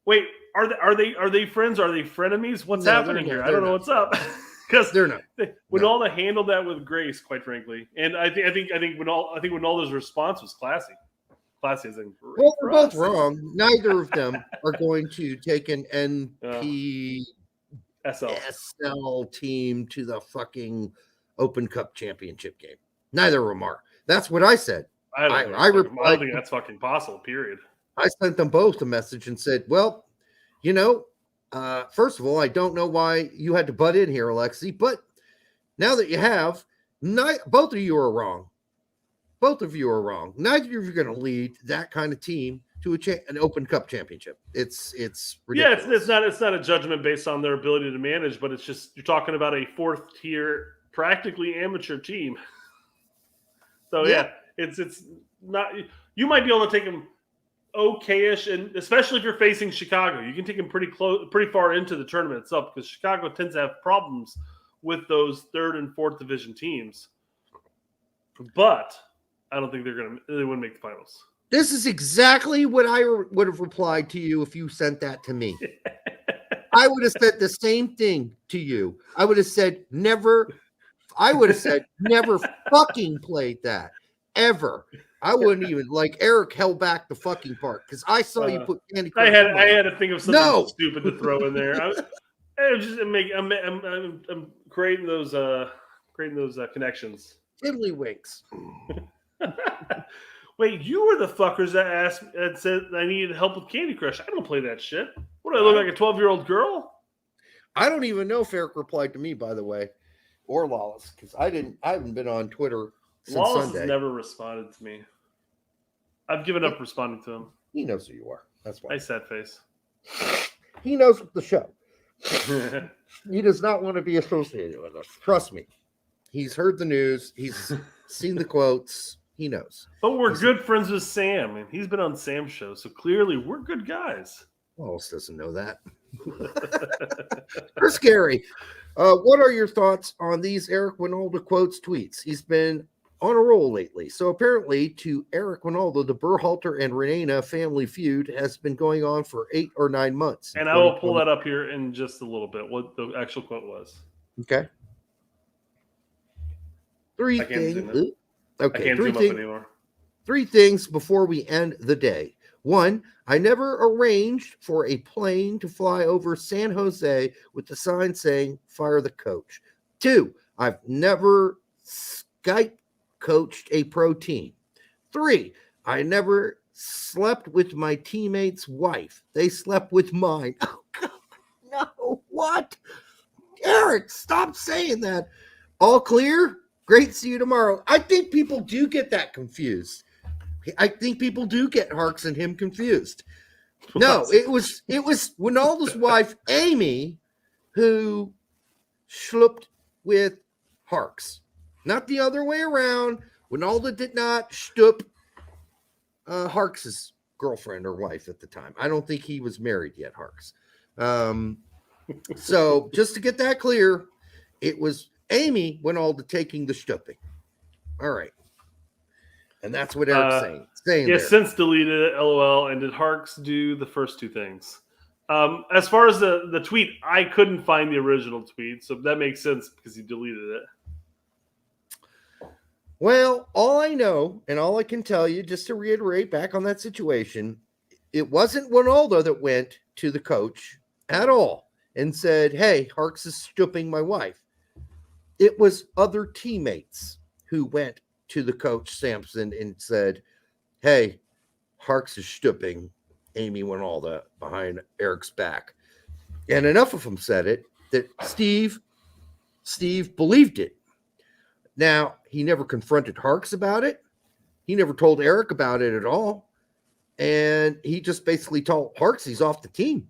wait, are they friends? Are they frenemies? What's happening here? I don't know what's up. Because they're not. Winalda handled that with grace, quite frankly, and I think Winalda's response was classy. Classy as in great. Well, they're both wrong. Neither of them are going to take an NPSL team to the fucking Open Cup championship game. Neither of them are. That's what I said. I don't think that's fucking possible. Period. I sent them both a message and said, well, first of all, I don't know why you had to butt in here, Alexi, but now that you have, both of you are wrong. Both of you are wrong. Neither of you are going to lead that kind of team to an Open Cup championship. It's ridiculous. Yeah, it's not a judgment based on their ability to manage, but it's just you're talking about a 4th tier, practically amateur team. So yeah, it's not. You might be able to take them okay-ish, and especially if you're facing Chicago, you can take them pretty far into the tournament itself because Chicago tends to have problems with those 3rd and 4th division teams. But I don't think they wouldn't make the finals. This is exactly what I would have replied to you if you sent that to me. I would have said the same thing to you. I would have said never fucking played that ever. I wouldn't even Eric held back the fucking part because I saw you put Candy Crush. I had to think of something stupid to throw in there. I'm creating those connections. Tiddlywinks. Wait, you were the fuckers that said I needed help with Candy Crush. I don't play that shit. What do I look like, a 12-year-old girl? I don't even know if Eric replied to me, by the way, or Lawless, because I haven't been on Twitter since Lawless Sunday. Has never responded to me. I've given up responding to him. He knows who you are. That's why. Nice sad face. He knows the show. He does not want to be associated with us. Trust me. He's heard the news. He's seen the quotes. He knows. But we're good friends with Sam, and he's been on Sam's show, so clearly we're good guys. Wallace doesn't know that. Chris Gary, what are your thoughts on these Eric Winalda quotes tweets? He's been on a roll lately. So apparently, to Eric Winalda, the Berhalter and Reyna family feud has been going on for 8 or 9 months. And I will pull that up here in just a little bit, what the actual quote was. Okay. 3 things. Okay. I can't zoom up anymore. 3 things before we end the day. 1, I never arranged for a plane to fly over San Jose with the sign saying, fire the coach. 2, I've never Skype coached a pro team. 3, I never slept with my teammate's wife. They slept with mine. Oh, God, no, what? Eric, stop saying that. All clear? Great, see you tomorrow. I think people do get that confused. I think people do get Harks and him confused. No, it was Winalda's wife, Amy, who schlooped with Harks. Not the other way around. Winalda did not stoop Harks's girlfriend or wife at the time. I don't think he was married yet, Harks. So just to get that clear, it was Amy Winalda taking the stooping. All right. And that's what Eric's saying yeah, there. since deleted it, LOL. And did Harks do the first two things? As far as the tweet, I couldn't find the original tweet, so that makes sense because he deleted it. Well, all I know and all I can tell you, just to reiterate back on that situation, it wasn't Winalda that went to the coach at all and said, hey, Harks is stooping my wife. It was other teammates who went to the coach Sampson and said, hey, Harks is stooping Amy Winalda behind Eric's back. And enough of them said it that Steve believed it. Now, he never confronted Harks about it. He never told Eric about it at all. And he just basically told Harks he's off the team.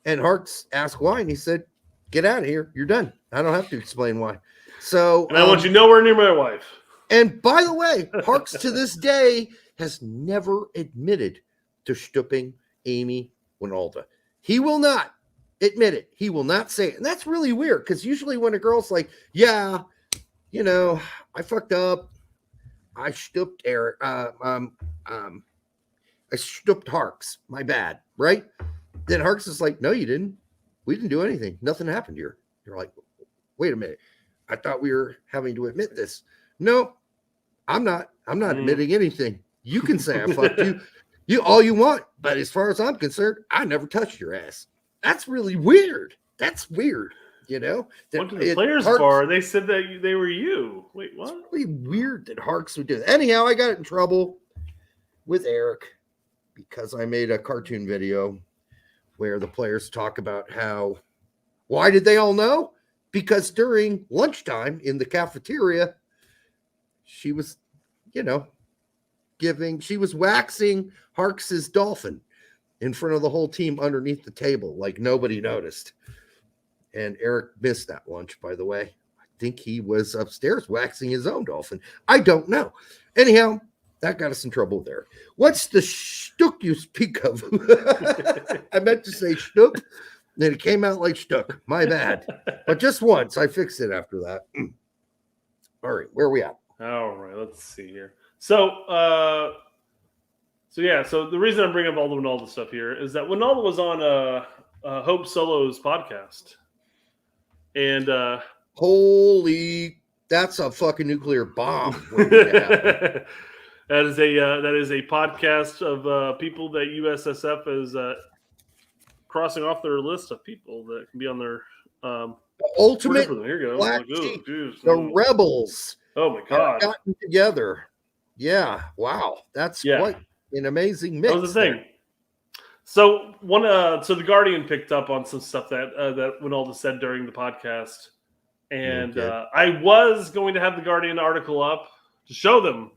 And Harks asked why, and he said, get out of here. You're done. I don't have to explain why. So, and I want you nowhere near my wife. And by the way, Harks to this day has never admitted to stooping Amy Winalda. He will not admit it. He will not say it. And that's really weird because usually when a girl's like, yeah, you know, I fucked up. I stooped Eric. I stooped Harks. My bad. Right? Then Harks is like, no, you didn't. We didn't do anything. Nothing happened here. You're like, wait a minute. I thought we were having to admit this. No, I'm not. I'm not admitting anything. You can say I fucked you. You all you want. But as far as I'm concerned, I never touched your ass. That's really weird. That's weird. You know, went to the players bar. They said that they were you. Wait, what? It's really weird that Harks would do that. Anyhow, I got in trouble with Eric because I made a cartoon video where the players talk about how. Why did they all know? Because during lunchtime in the cafeteria, she was, you know, she was waxing Harks's dolphin in front of the whole team underneath the table, like nobody noticed. And Eric missed that lunch, by the way. I think he was upstairs waxing his own dolphin. I don't know. Anyhow, that got us in trouble there. What's the shtuk you speak of? I meant to say shtuk, and it came out like shtuk. My bad. But just once. I fixed it after that. All right, where are we at? All right, let's see here. So the reason I'm bringing up all the Winalda stuff here is that Winalda was on Hope Solo's podcast. And holy, that's a fucking nuclear bomb. that is a podcast of people that USSF is crossing off their list of people that can be on their ultimate here you go. Black Sheep, the rebels. Oh my god, gotten together. Yeah, wow, that's quite an amazing mix. That was the thing. So so the Guardian picked up on some stuff that Winalda said during the podcast, and I was going to have the Guardian article up to show them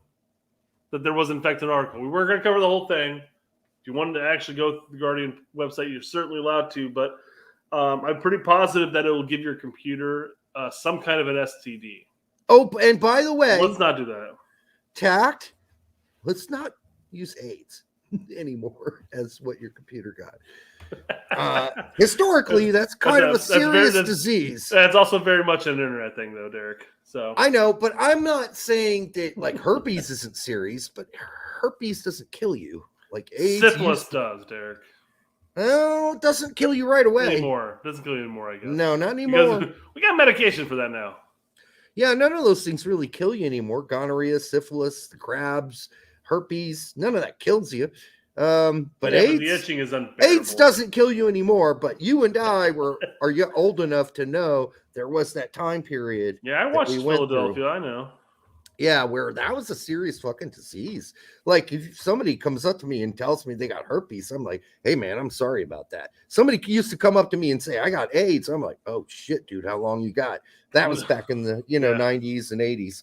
that there was in fact an article. We weren't going to cover the whole thing. If you wanted to actually go to the Guardian website, you're certainly allowed to, but I'm pretty positive that it will give your computer some kind of an STD. Oh, and by the way, let's not do that. Tact. Let's not use AIDS anymore as what your computer got. Historically, that's kind of a serious disease. That's also very much an internet thing, though, Derek. So I know, but I'm not saying that like herpes isn't serious, but herpes doesn't kill you like AIDS. Syphilis does, Derek. Well, it doesn't kill you right away. Anymore. Doesn't kill you anymore, I guess. No, not anymore. Because we got medication for that now. Yeah, none of those things really kill you anymore. Gonorrhea, syphilis, the crabs, herpes, none of that kills you. But AIDS, the itching is unbearable. AIDS doesn't kill you anymore. But you and I are you old enough to know there was that time period. Yeah, I watched Philadelphia. I know. Yeah, where that was a serious fucking disease. Like if somebody comes up to me and tells me they got herpes, I'm like, hey man, I'm sorry about that. Somebody used to come up to me and say, I got AIDS. I'm like, oh shit, dude, how long you got? That was back in the 90s and 80s.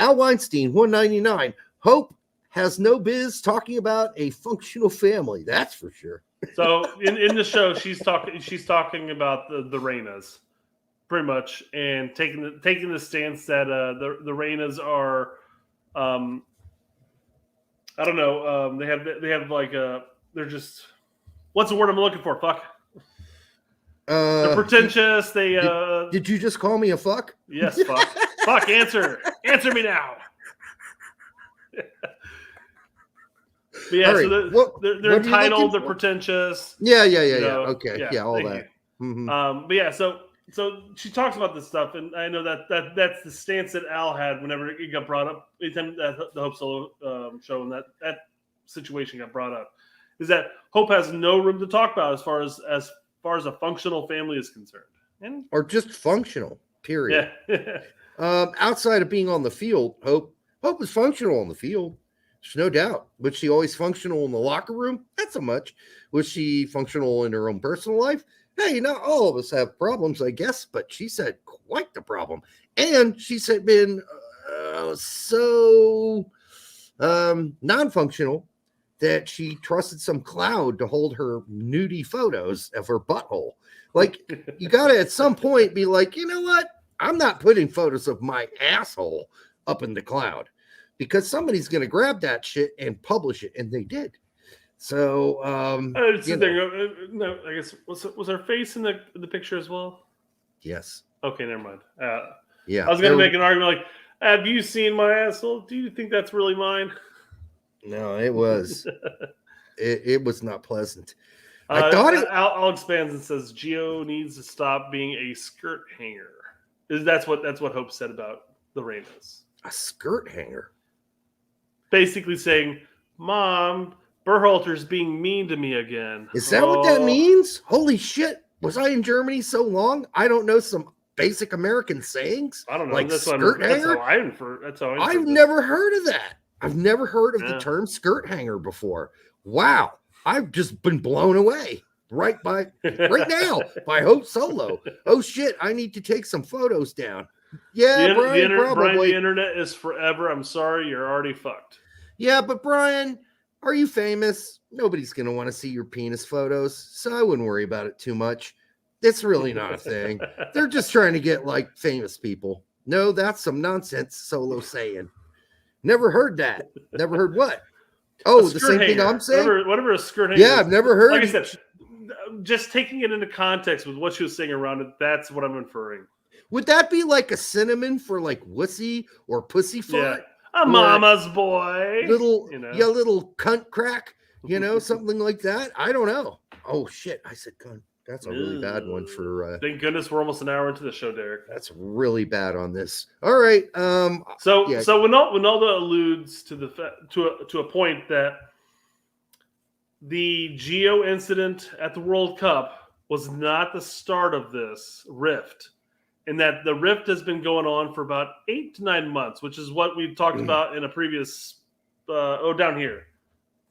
Al Weinstein, 199. Hope has no biz talking about a functional family. That's for sure. So in the show, she's talking about the Reynas, pretty much, and taking the stance that the Reynas are, I don't know, they have like they're just, what's the word I'm looking for? Fuck. They're pretentious. Did you just call me a fuck? Yes, fuck. Fuck. Answer me now. But yeah, right. So they're entitled, they're pretentious. Yeah. Okay. Yeah, all that. Mm-hmm. But yeah, so she talks about this stuff, and I know that's the stance that Al had whenever it got brought up. Anytime that the Hope Solo show and that situation got brought up, is that Hope has no room to talk about as far as a functional family is concerned, or just functional. Period. Yeah. Outside of being on the field, Hope is functional on the field. There's no doubt. Was she always functional in the locker room? Not so much. Was she functional in her own personal life? Hey, not all of us have problems, I guess, but she's had quite the problem. And she's been so non-functional that she trusted some cloud to hold her nudie photos of her butthole. Like, you got to at some point be like, you know what? I'm not putting photos of my asshole up in the cloud. Because somebody's going to grab that shit and publish it, and they did. So, no, I guess was her face in the picture as well? Yes. Okay, never mind. Yeah, I was going to make an argument like, "Have you seen my asshole? Do you think that's really mine?" No, it was. it was not pleasant. I thought it. Al expands and says Gio needs to stop being a skirt hanger. That's what Hope said about the Reynas. A skirt hanger. Basically saying, Mom, Berhalter's being mean to me again. Is that what that means? Holy shit. Was I in Germany so long? I don't know some basic American sayings. I don't know. Like That's skirt hanger? I've never heard of that. I've never heard of the term skirt hanger before. Wow. I've just been blown away right now by Hope Solo. Oh shit. I need to take some photos down. Yeah, Brian, probably. The internet is forever. I'm sorry, you're already fucked. Yeah, but Brian, are you famous? Nobody's going to want to see your penis photos, so I wouldn't worry about it too much. It's really not a thing. They're just trying to get, like, famous people. No, that's some nonsense, Solo saying. Never heard that. Never heard what? Oh, the same thing I'm saying? Whatever a skirt hanger. Yeah, I've never heard. Like I said, just taking it into context with what she was saying around it, that's what I'm inferring. Would that be like a synonym for like wussy or pussyfoot? Yeah. A mama's boy. Little cunt crack, something like that. I don't know. Oh shit, I said cunt. That's a really bad one for thank goodness we're almost an hour into the show, Derek. That's really bad on this. All right. So Winalda alludes to a point that the Gio incident at the World Cup was not the start of this rift. And that the rift has been going on for about 8 to 9 months, which is what we've talked about in a previous. Down here.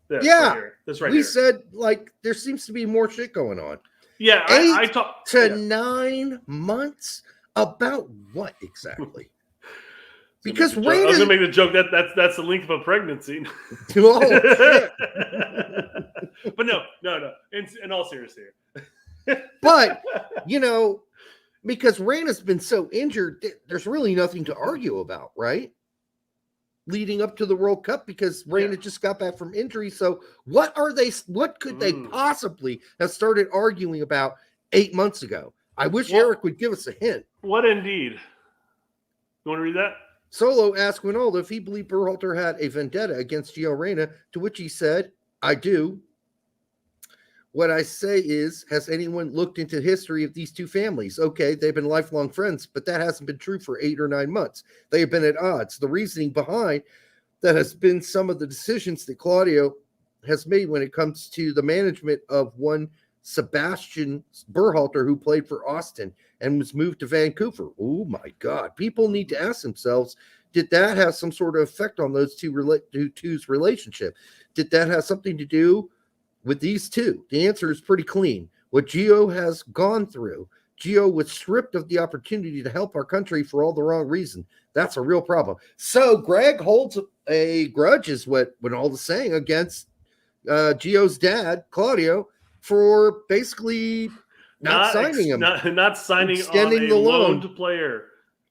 This right here. Said like there seems to be more shit going on. Yeah, 8 to 9 months about what exactly? Because I was gonna make the joke that's the length of a pregnancy. Oh, shit. But no. In all seriousness here. But because Reyna's been so injured, there's really nothing to argue about, right? Leading up to the World Cup, because Reyna just got back from injury. So what could they possibly have started arguing about 8 months ago? I wish Eric would give us a hint. What indeed? You want to read that? Solo asked Winalda if he believed Berhalter had a vendetta against Gio Reyna, to which he said, I do. What I say is, has anyone looked into the history of these two families? Okay, they've been lifelong friends, but that hasn't been true for 8 or 9 months. They have been at odds. The reasoning behind that has been some of the decisions that Claudio has made when it comes to the management of one Sebastian Berhalter, who played for Austin and was moved to Vancouver. Oh my God. People need to ask themselves, did that have some sort of effect on those two's relationship? Did that have something to do with these two? The answer is pretty clean. What Gio has gone through Gio was stripped of the opportunity to help our country for all the wrong reason. That's a real problem. So Gregg holds a grudge, is what all the saying, against Gio's dad, Claudio, for basically not signing him. Not signing extending on the a loan. loaned player.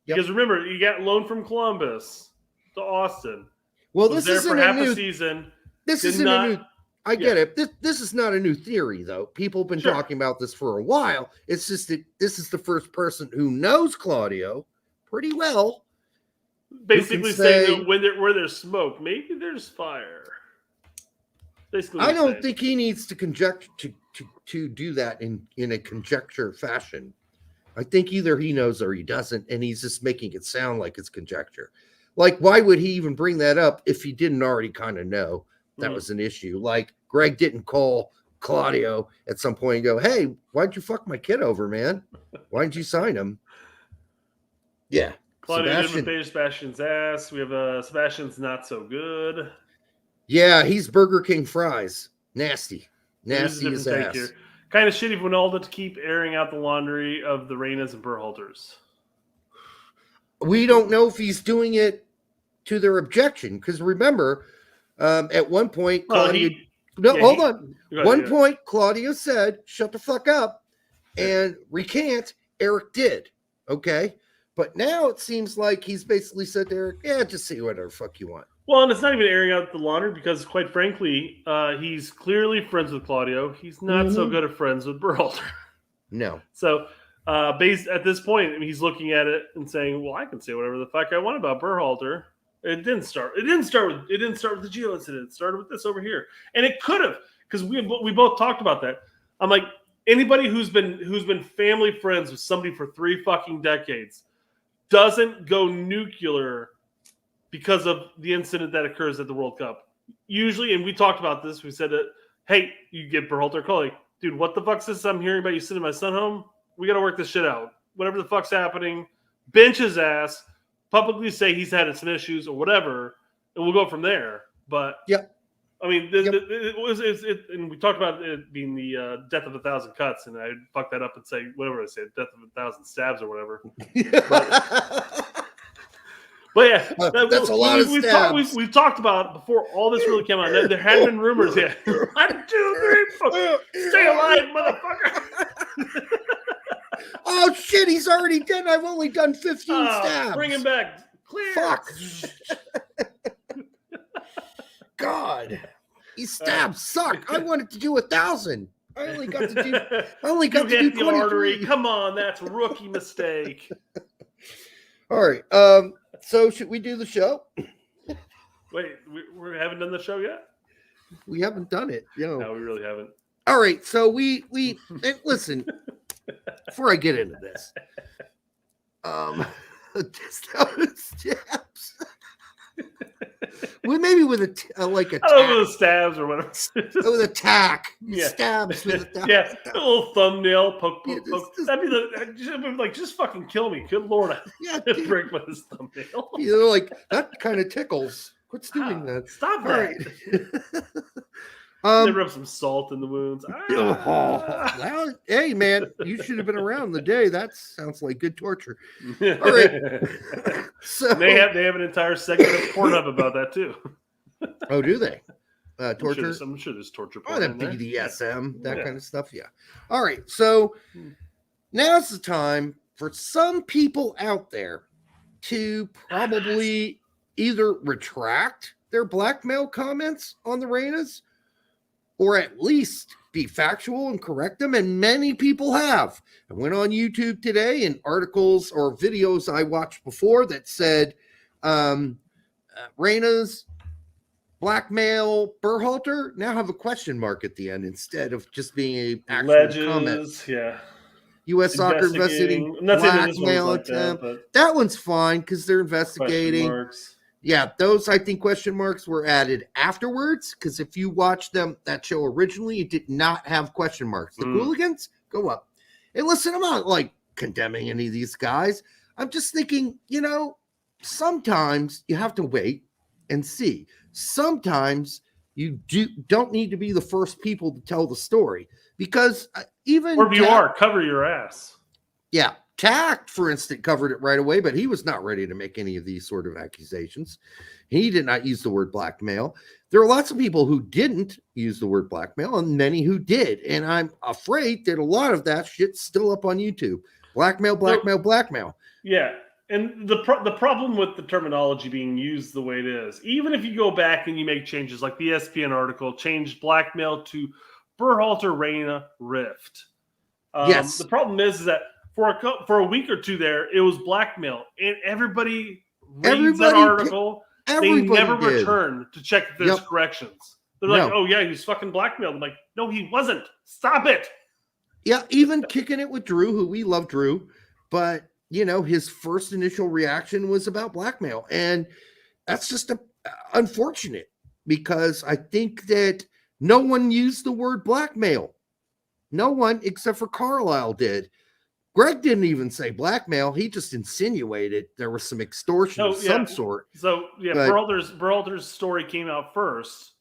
Yep. Because remember, you got loaned from Columbus to Austin. Well, was this isn't for half a new season. This isn't a new. I get it. This is not a new theory, though. People have been talking about this for a while. It's just that this is the first person who knows Claudio pretty well. Basically saying that where there's smoke, maybe there's fire. Basically, I don't think he needs to conjecture to do that in a conjecture fashion. I think either he knows or he doesn't, and he's just making it sound like it's conjecture. Like, why would he even bring that up if he didn't already kind of know that was an issue? Like, Gregg didn't call Claudio at some point and go, "Hey, why'd you fuck my kid over, man? Why didn't you sign him?" Yeah. Claudio didn't pay Sebastian's ass. We have Sebastian's not so good. Yeah, he's Burger King fries. Nasty as ass. Here. Kind of shitty for Ronaldo to keep airing out the laundry of the Reynas and Berhalters. We don't know if he's doing it to their objection, because remember, at one point, Claudio. Hold on. One point, Claudio said, "Shut the fuck up," and recant. Eric did. Okay. But now it seems like he's basically said to Eric, "Yeah, just say whatever fuck you want." Well, and it's not even airing out the laundry because, quite frankly, he's clearly friends with Claudio. He's not so good at friends with Berhalter. No. So, based at this point, I mean, he's looking at it and saying, "Well, I can say whatever the fuck I want about Berhalter." It didn't start with the Gio incident. It started with this over here, and it could have, because we both talked about that. I'm like, anybody who's been family friends with somebody for 3 fucking decades doesn't go nuclear because of the incident that occurs at the World Cup. Usually, and we talked about this, we said that, hey, you get Berhalter a call, like, dude, what the fuck's this I'm hearing about you sending my son home? We got to work this shit out. Whatever the fuck's happening, bench his ass, publicly say he's had some issues or whatever, and we'll go from there. But, I mean, and we talked about it being the death of 1,000 cuts, and I fucked that up and say whatever I said, death of 1,000 stabs or whatever. But yeah, that's a lot of stabs. We've talked about before all this really came out. There had been rumors. Yeah, 1, 2, 3, 4. Stay alive, motherfucker. Oh shit, he's already dead. I've only done 15 stabs. Bring him back. Clear. Fuck. God, these stabs suck. I wanted to do 1,000. I only got to do. The 23. Artery. Come on, that's a rookie mistake. All right. So should we do the show? Wait, we haven't done the show yet. We haven't done it. No, we really haven't. All right. So we listen. Before I get into this, stabs. Well, maybe with a stabs or whatever. With a tack. Yeah. Stabs with a tack. Yeah, a little thumbnail poke. That'd be just fucking kill me. Good Lord, I break with his thumbnail. You know, like that kind of tickles. Quit doing that. Stop that. They rub some salt in the wounds. Well, hey man, you should have been around the day. That sounds like good torture. All right. So they have an entire segment of Pornhub about that too. Oh, do they? Torture. I'm sure there's torture. Oh, that BDSM, that kind of stuff. Yeah. All right. So now's the time for some people out there to probably either retract their blackmail comments on the Reynas, or at least be factual and correct them. And many people have. I went on YouTube today and articles or videos I watched before that said Reynas, Blackmail, Berhalter now have a question mark at the end instead of just being a actual comment. Yeah. U.S. soccer investigating blackmail attempt. That one's fine because they're investigating. Yeah, those, I think, question marks were added afterwards, because if you watch that show originally, it did not have question marks. The hooligans go up. And listen, I'm not like condemning any of these guys. I'm just thinking, sometimes you have to wait and see. Sometimes you don't need to be the first people to tell the story, because or if you are, cover your ass. Yeah. Tact, for instance, covered it right away, but he was not ready to make any of these sort of accusations. He did not use the word blackmail. There are lots of people who didn't use the word blackmail and many who did. And I'm afraid that a lot of that shit's still up on YouTube. Blackmail, blackmail, blackmail. Yeah. And the problem with the terminology being used the way it is, even if you go back and you make changes, like the ESPN article changed blackmail to Berhalter, Reyna, rift. Yes. The problem is that for a week or two there, it was blackmail, and everybody reads that article. They never return to check if there's corrections. They're like, "Oh yeah, he's fucking blackmailed." I'm like, "No, he wasn't. Stop it." Yeah, even kicking it with Drew, who we love Drew, but his first initial reaction was about blackmail, and that's just unfortunate because I think that no one used the word blackmail. No one except for Carlisle did. Gregg didn't even say blackmail. He just insinuated there was some extortion of some sort. So, Berhalter's story came out first,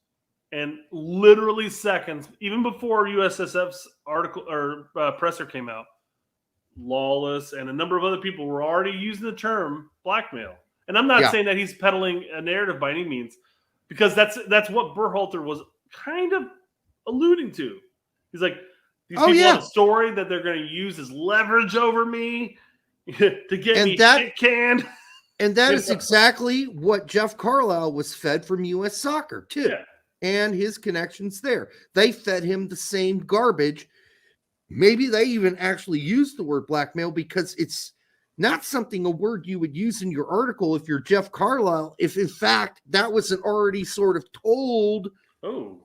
and literally seconds, even before USSF's article or presser came out, Lawless and a number of other people were already using the term blackmail. And I'm not saying that he's peddling a narrative by any means, because that's what Berhalter was kind of alluding to. He's like, these people have a story that they're going to use as leverage over me to get me shit canned. And that is exactly what Jeff Carlisle was fed from U.S. Soccer, too. Yeah. And his connections there. They fed him the same garbage. Maybe they even actually used the word blackmail because it's not a word you would use in your article if you're Jeff Carlisle, if in fact that wasn't already sort of told. Oh.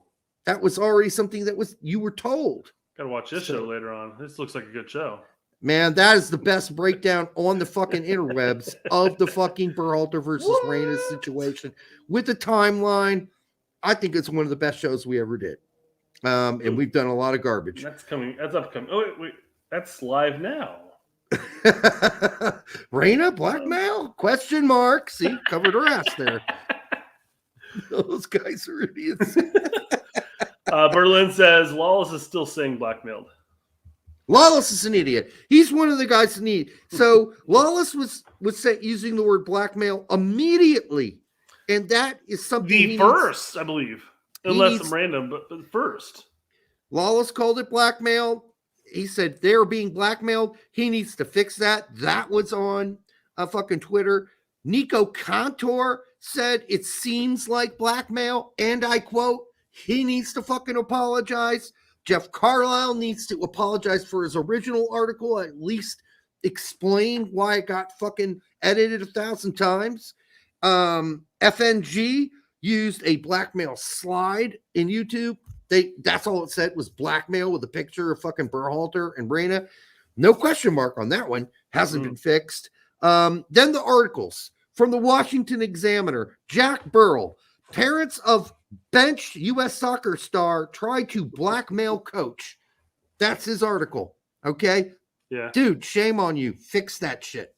That was already something that you were told. Gotta watch this show later on. This looks like a good show. Man, that is the best breakdown on the fucking interwebs of the fucking Berhalter versus Reynas situation with the timeline. I think it's one of the best shows we ever did. And we've done a lot of garbage. That's coming. That's upcoming. Oh, wait. That's live now. Reyna, blackmail? Question mark. See, covered her ass there. Those guys are idiots. Berlin says Lawless is still saying blackmailed. Lawless is an idiot. He's one of the guys that need. So Lawless was using the word blackmail immediately, and that is something. I believe, unless I'm random, but first. Lawless called it blackmail. He said they're being blackmailed. He needs to fix that. That was on fucking Twitter. Nico Cantor said it seems like blackmail, and I quote, he needs to fucking apologize. Jeff Carlisle needs to apologize for his original article, at least explain why it got fucking edited 1,000 times. FNG used a blackmail slide in YouTube. That's all it said was blackmail with a picture of fucking Berhalter and Reyna. No question mark on that one. Hasn't been fixed. Then the articles from the Washington Examiner. Jack Burrell, parents of benched U.S. soccer star tried to blackmail coach. That's his article. Okay? Yeah. Dude, shame on you. Fix that shit.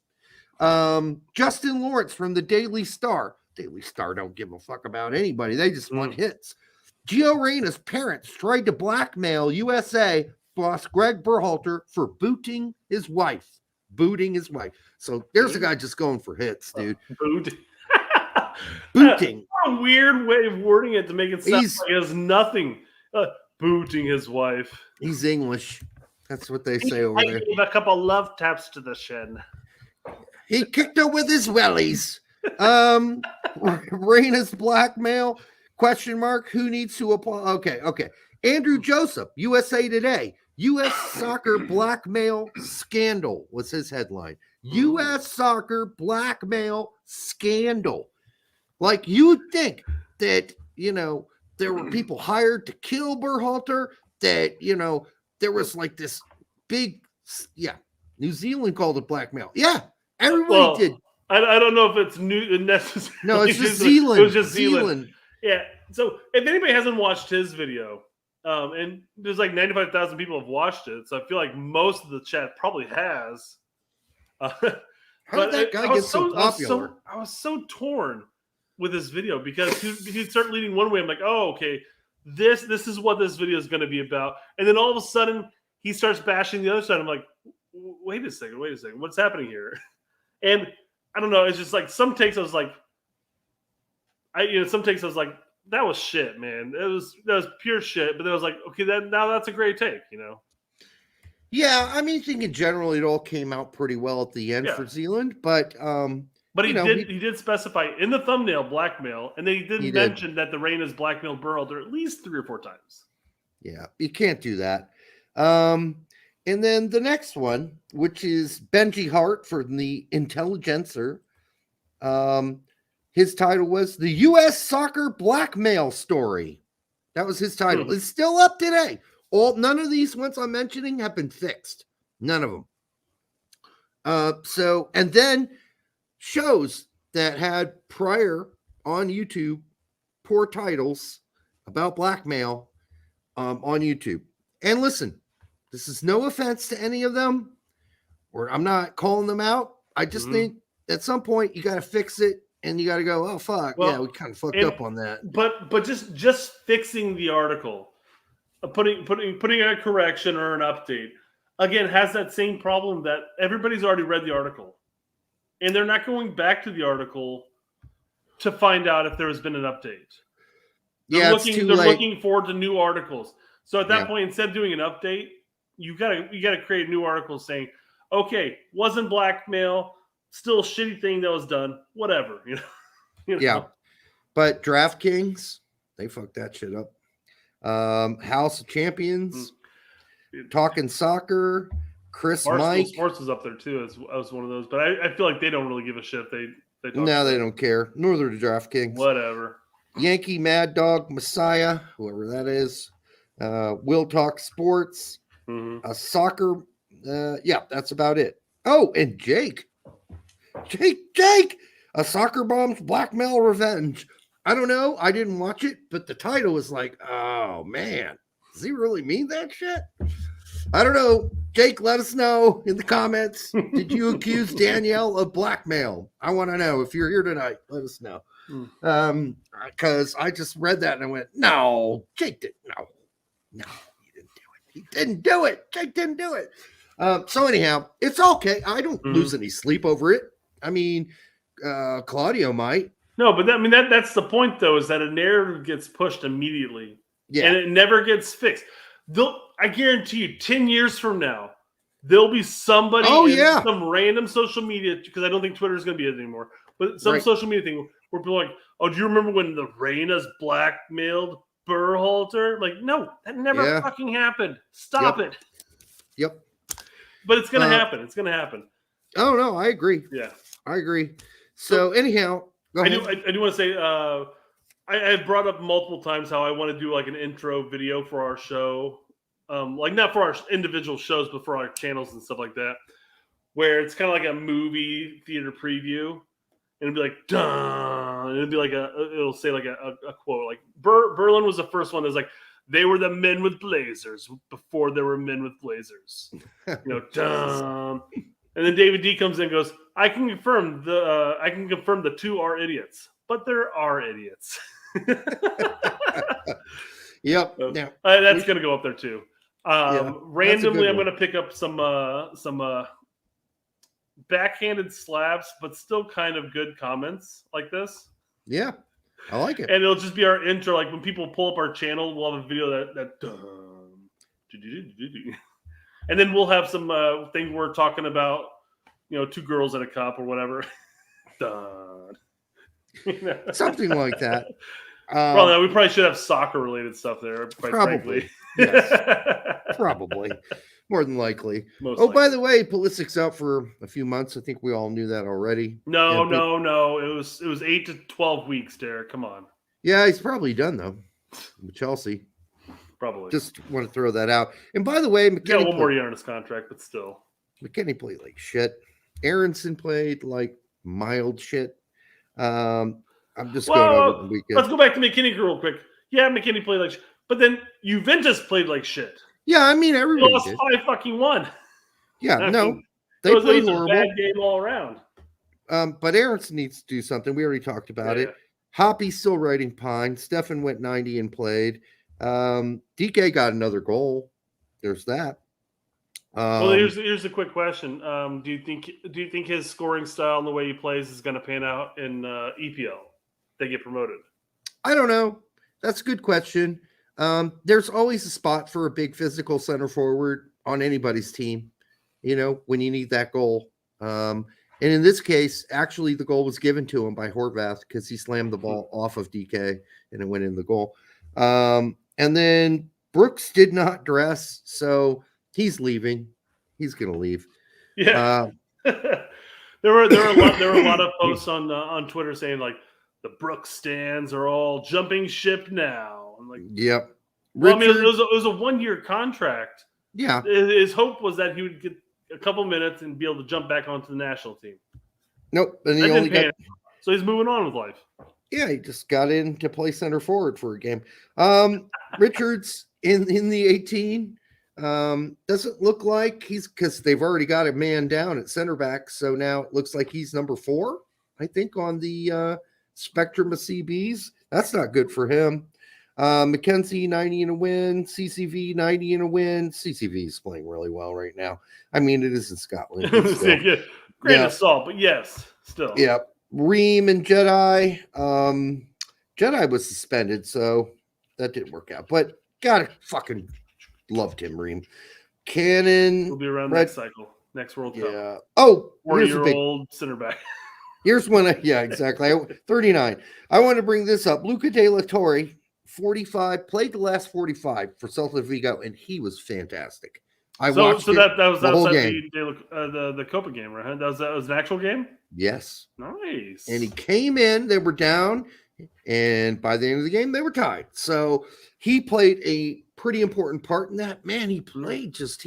Justin Lawrence from the Daily Star. Daily Star don't give a fuck about anybody. They just want hits. Gio Reyna's parents tried to blackmail USA boss Gregg Berhalter for booting his wife. So there's a guy just going for hits, dude. Booting. A weird way of wording it to make it sound like it has nothing. Booting his wife. He's English. That's what they say over there. Gave a couple love taps to the shin. He kicked her with his wellies. Reyna's blackmail? Question mark. Who needs to apply? Okay. Andrew Joseph, USA Today. U.S. soccer blackmail scandal was his headline. U.S. soccer blackmail scandal. Like, you'd think that, there were people hired to kill Berhalter, that, there was like this big, New Zealand called it blackmail. Yeah, everybody did. I don't know if it's new necessarily. No, it's just Zealand. It was just Zealand. Yeah. So if anybody hasn't watched his video, and there's like 95,000 people have watched it, so I feel like most of the chat probably has. How did that guy get so popular? I was so torn with this video because he'd start leading one way. I'm like, oh, okay, this is what this video is going to be about. And then all of a sudden he starts bashing the other side. I'm like, wait a second, what's happening here? And I don't know. It's just like some takes I was like, that was shit, man. That was pure shit. But then I was like, okay, now that's a great take, Yeah, I mean, I think in general it all came out pretty well at the end for Zealand, but he did specify in the thumbnail blackmail, and then he did mention that the Reynas blackmailed Berhalter at least 3 or 4 times. Yeah, you can't do that. And then the next one, which is Benji Hart for the Intelligencer. His title was The U.S. Soccer Blackmail Story. That was his title. It's still up today. None of these ones I'm mentioning have been fixed. None of them. And then shows that had prior on YouTube poor titles about blackmail on YouTube. And listen, this is no offense to any of them, or I'm not calling them out. I just think at some point you got to fix it, and you got to go, oh fuck, yeah, we kind of fucked up on that. But just fixing the article, putting a correction or an update again has that same problem that everybody's already read the article, and they're not going back to the article to find out if there has been an update. They're looking forward to new articles. So at that point, instead of doing an update, you gotta create new articles saying, okay, wasn't blackmail, still a shitty thing that was done, whatever, Yeah, but DraftKings, they fucked that shit up. House of Champions, Talking Soccer, Chris Mike. Sports was up there too. I was one of those, but I feel like they don't really give a shit. They they don't care. Nor do DraftKings. Whatever. Yankee Mad Dog Messiah, whoever that is. Will Talk Sports. A soccer. That's about it. Oh, and Jake. A Soccer Bomb's Blackmail Revenge. I don't know. I didn't watch it, but the title was like, oh man, does he really mean that shit? I don't know. Jake, let us know in the comments. Did you accuse Danielle of blackmail? I want to know. If you're here tonight, let us know. Because I just read that and I went, no, Jake didn't. No, he didn't do it. Jake didn't do it. So anyhow, it's okay. I don't lose any sleep over it. I mean, Claudio might. No, but that's the point, though, is that a narrative gets pushed immediately, and it never gets fixed. I guarantee you, 10 years from now, there'll be somebody some random social media, because I don't think Twitter is going to be it anymore, but some social media thing where people are like, oh, do you remember when the Reynas blackmailed Berhalter? Like, no, that never fucking happened. Stop it. Yep. But it's going to happen. It's going to happen. Oh, no, I agree. Yeah. I agree. So anyhow, I do want to say, I've brought up multiple times how I want to do like an intro video for our show. Like not for our individual shows, but for our channels and stuff like that, where it's kind of like a movie theater preview. And it'll be like, dun, and it'll be like it'll say like a quote. Like Berlin was the first one that's like, they were the men with blazers before there were men with blazers. Dun. And then David D comes in and goes, I can confirm the two are idiots, but there are idiots. Yep. That's going to go up there too. Randomly, I'm going to pick up some backhanded slaps, but still kind of good comments like this. Yeah, I like it. And it'll just be our intro. Like when people pull up our channel, we'll have a video that and then we'll have some things we're talking about, two girls and a cup or whatever. Something like that. Well, we probably should have soccer related stuff there. Probably. Yes. Probably. More than likely. By the way, Pulisic's out for a few months. I think we all knew that already. No. It was 8 to 12 weeks, Derek. Come on. Yeah, he's probably done though. With Chelsea. Probably. Just want to throw that out. And by the way, McKennie one more year on his contract, but still. McKennie played like shit. Aronson played like mild shit. I'm just going over the weekend. Let's go back to McKennie real quick. Yeah, McKennie played like shit. But then Juventus played like shit. Yeah, I mean, everybody lost 5-1. Yeah, they played horrible. A bad game all around. But Aronson needs to do something. We already talked about it. Hoppy's still riding Pine. Stefan went 90 and played. DK got another goal. There's that. Well, here's a quick question. Do you think his scoring style and the way he plays is going to pan out in EPL? They get promoted. I don't know. That's a good question. There's always a spot for a big physical center forward on anybody's team, when you need that goal. And in this case, actually, the goal was given to him by Horvath because he slammed the ball off of DK and it went in the goal. And then Brooks did not dress, so he's leaving. He's going to leave. Yeah. There were a lot of posts on Twitter saying like the Brooks stands are all jumping ship now. I'm like, yep. Well, Richard, I mean, it was a 1-year contract. Yeah. His hope was that he would get a couple minutes and be able to jump back onto the national team. Nope. And he only got. So he's moving on with life. Yeah, he just got in to play center forward for a game. Richards in the 18 doesn't look like because they've already got a man down at center back. So now it looks like he's number 4, I think, on the spectrum of CBs. That's not good for him. McKenzie 90 in a win, CCV 90 in a win. CCV is playing really well right now. I mean, it is in Scotland. Yeah. Grain of salt, but yes, still. Yeah. Ream and Jedi. Jedi was suspended, so that didn't work out. But God, fucking loved him, Ream. Cannon. We'll be around next cycle, next World Cup. Yeah. Oh, 40-year-old center back. Here's one. Yeah, exactly. 39. I want to bring this up. Luca De La Torre, 45, played the last 45 for Celta Vigo, and he was fantastic. I watched that was the whole game. The Copa game, right? That was an actual game? Yes. Nice. And he came in, they were down, and by the end of the game, they were tied. So he played a pretty important part in that. Man, he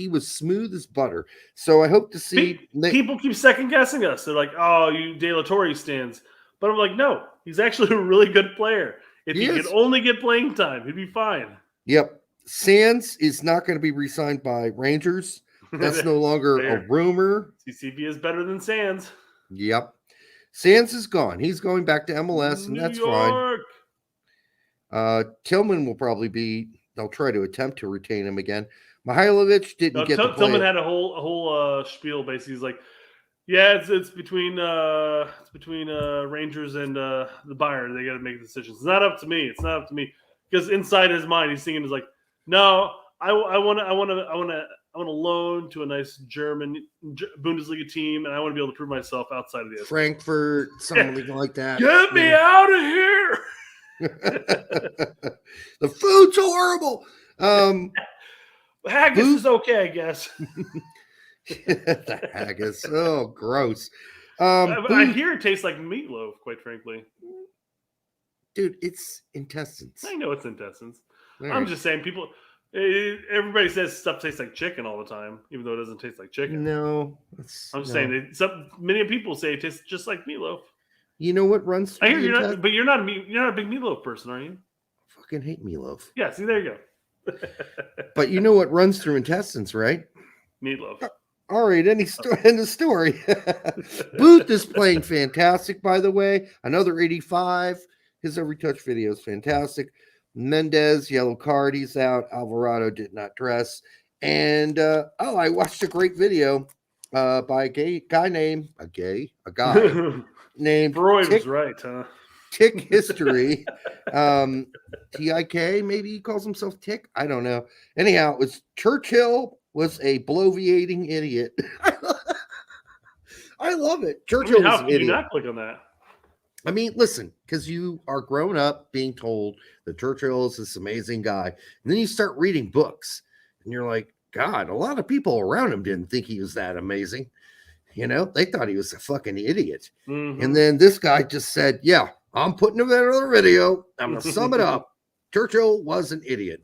was smooth as butter. So I hope to see. People keep second guessing us. They're like, oh, you De La Torre stands. But I'm like, no, he's actually a really good player. If he could only get playing time, he'd be fine. Yep. Sands is not going to be re-signed by Rangers. That's no longer a rumor. CCB is better than Sands. Yep. Sands is gone. He's going back to MLS, and that's fine. Tillman will probably be. They'll try to attempt to retain him again. Mihailovic didn't get the play. Tillman had a whole spiel. Basically, he's like, yeah, it's between Rangers and the Bayern. They got to make decisions. It's not up to me. It's not up to me. Because inside his mind, he's thinking, is like, no, I want to loan to a nice German Bundesliga team, and I want to be able to prove myself outside of the Frankfurt, something like that. Get me out of here! The food's horrible. Haggis is okay, I guess. The haggis, oh, gross. I hear it tastes like meatloaf, quite frankly. Dude, it's intestines. I know it's intestines. I'm just saying, everybody says stuff tastes like chicken all the time, even though it doesn't taste like chicken. No. I'm just saying, many people say it tastes just like meatloaf. You know what runs through I hear you're not, but you're not a big meatloaf person, are you? I fucking hate meatloaf. Yeah, see, there you go. But you know what runs through intestines, right? Meatloaf. All right, end of story. Booth is playing fantastic, by the way. Another 85. His every touch video is fantastic. Mendez, yellow card, he's out. Alvarado did not dress. And I watched a great video by a guy named Freud was right, huh? Tick History. TIK, maybe he calls himself Tick. I don't know. Anyhow, it was Churchill was a bloviating idiot. I love it. Churchill how was an can idiot. you not click on that? I mean, listen, because you are grown up being told that Churchill is this amazing guy. And then you start reading books and you're like, God, a lot of people around him didn't think he was that amazing. They thought he was a fucking idiot. Mm-hmm. And then this guy just said, yeah, I'm putting him in another video. I'm going to sum it up. Churchill was an idiot.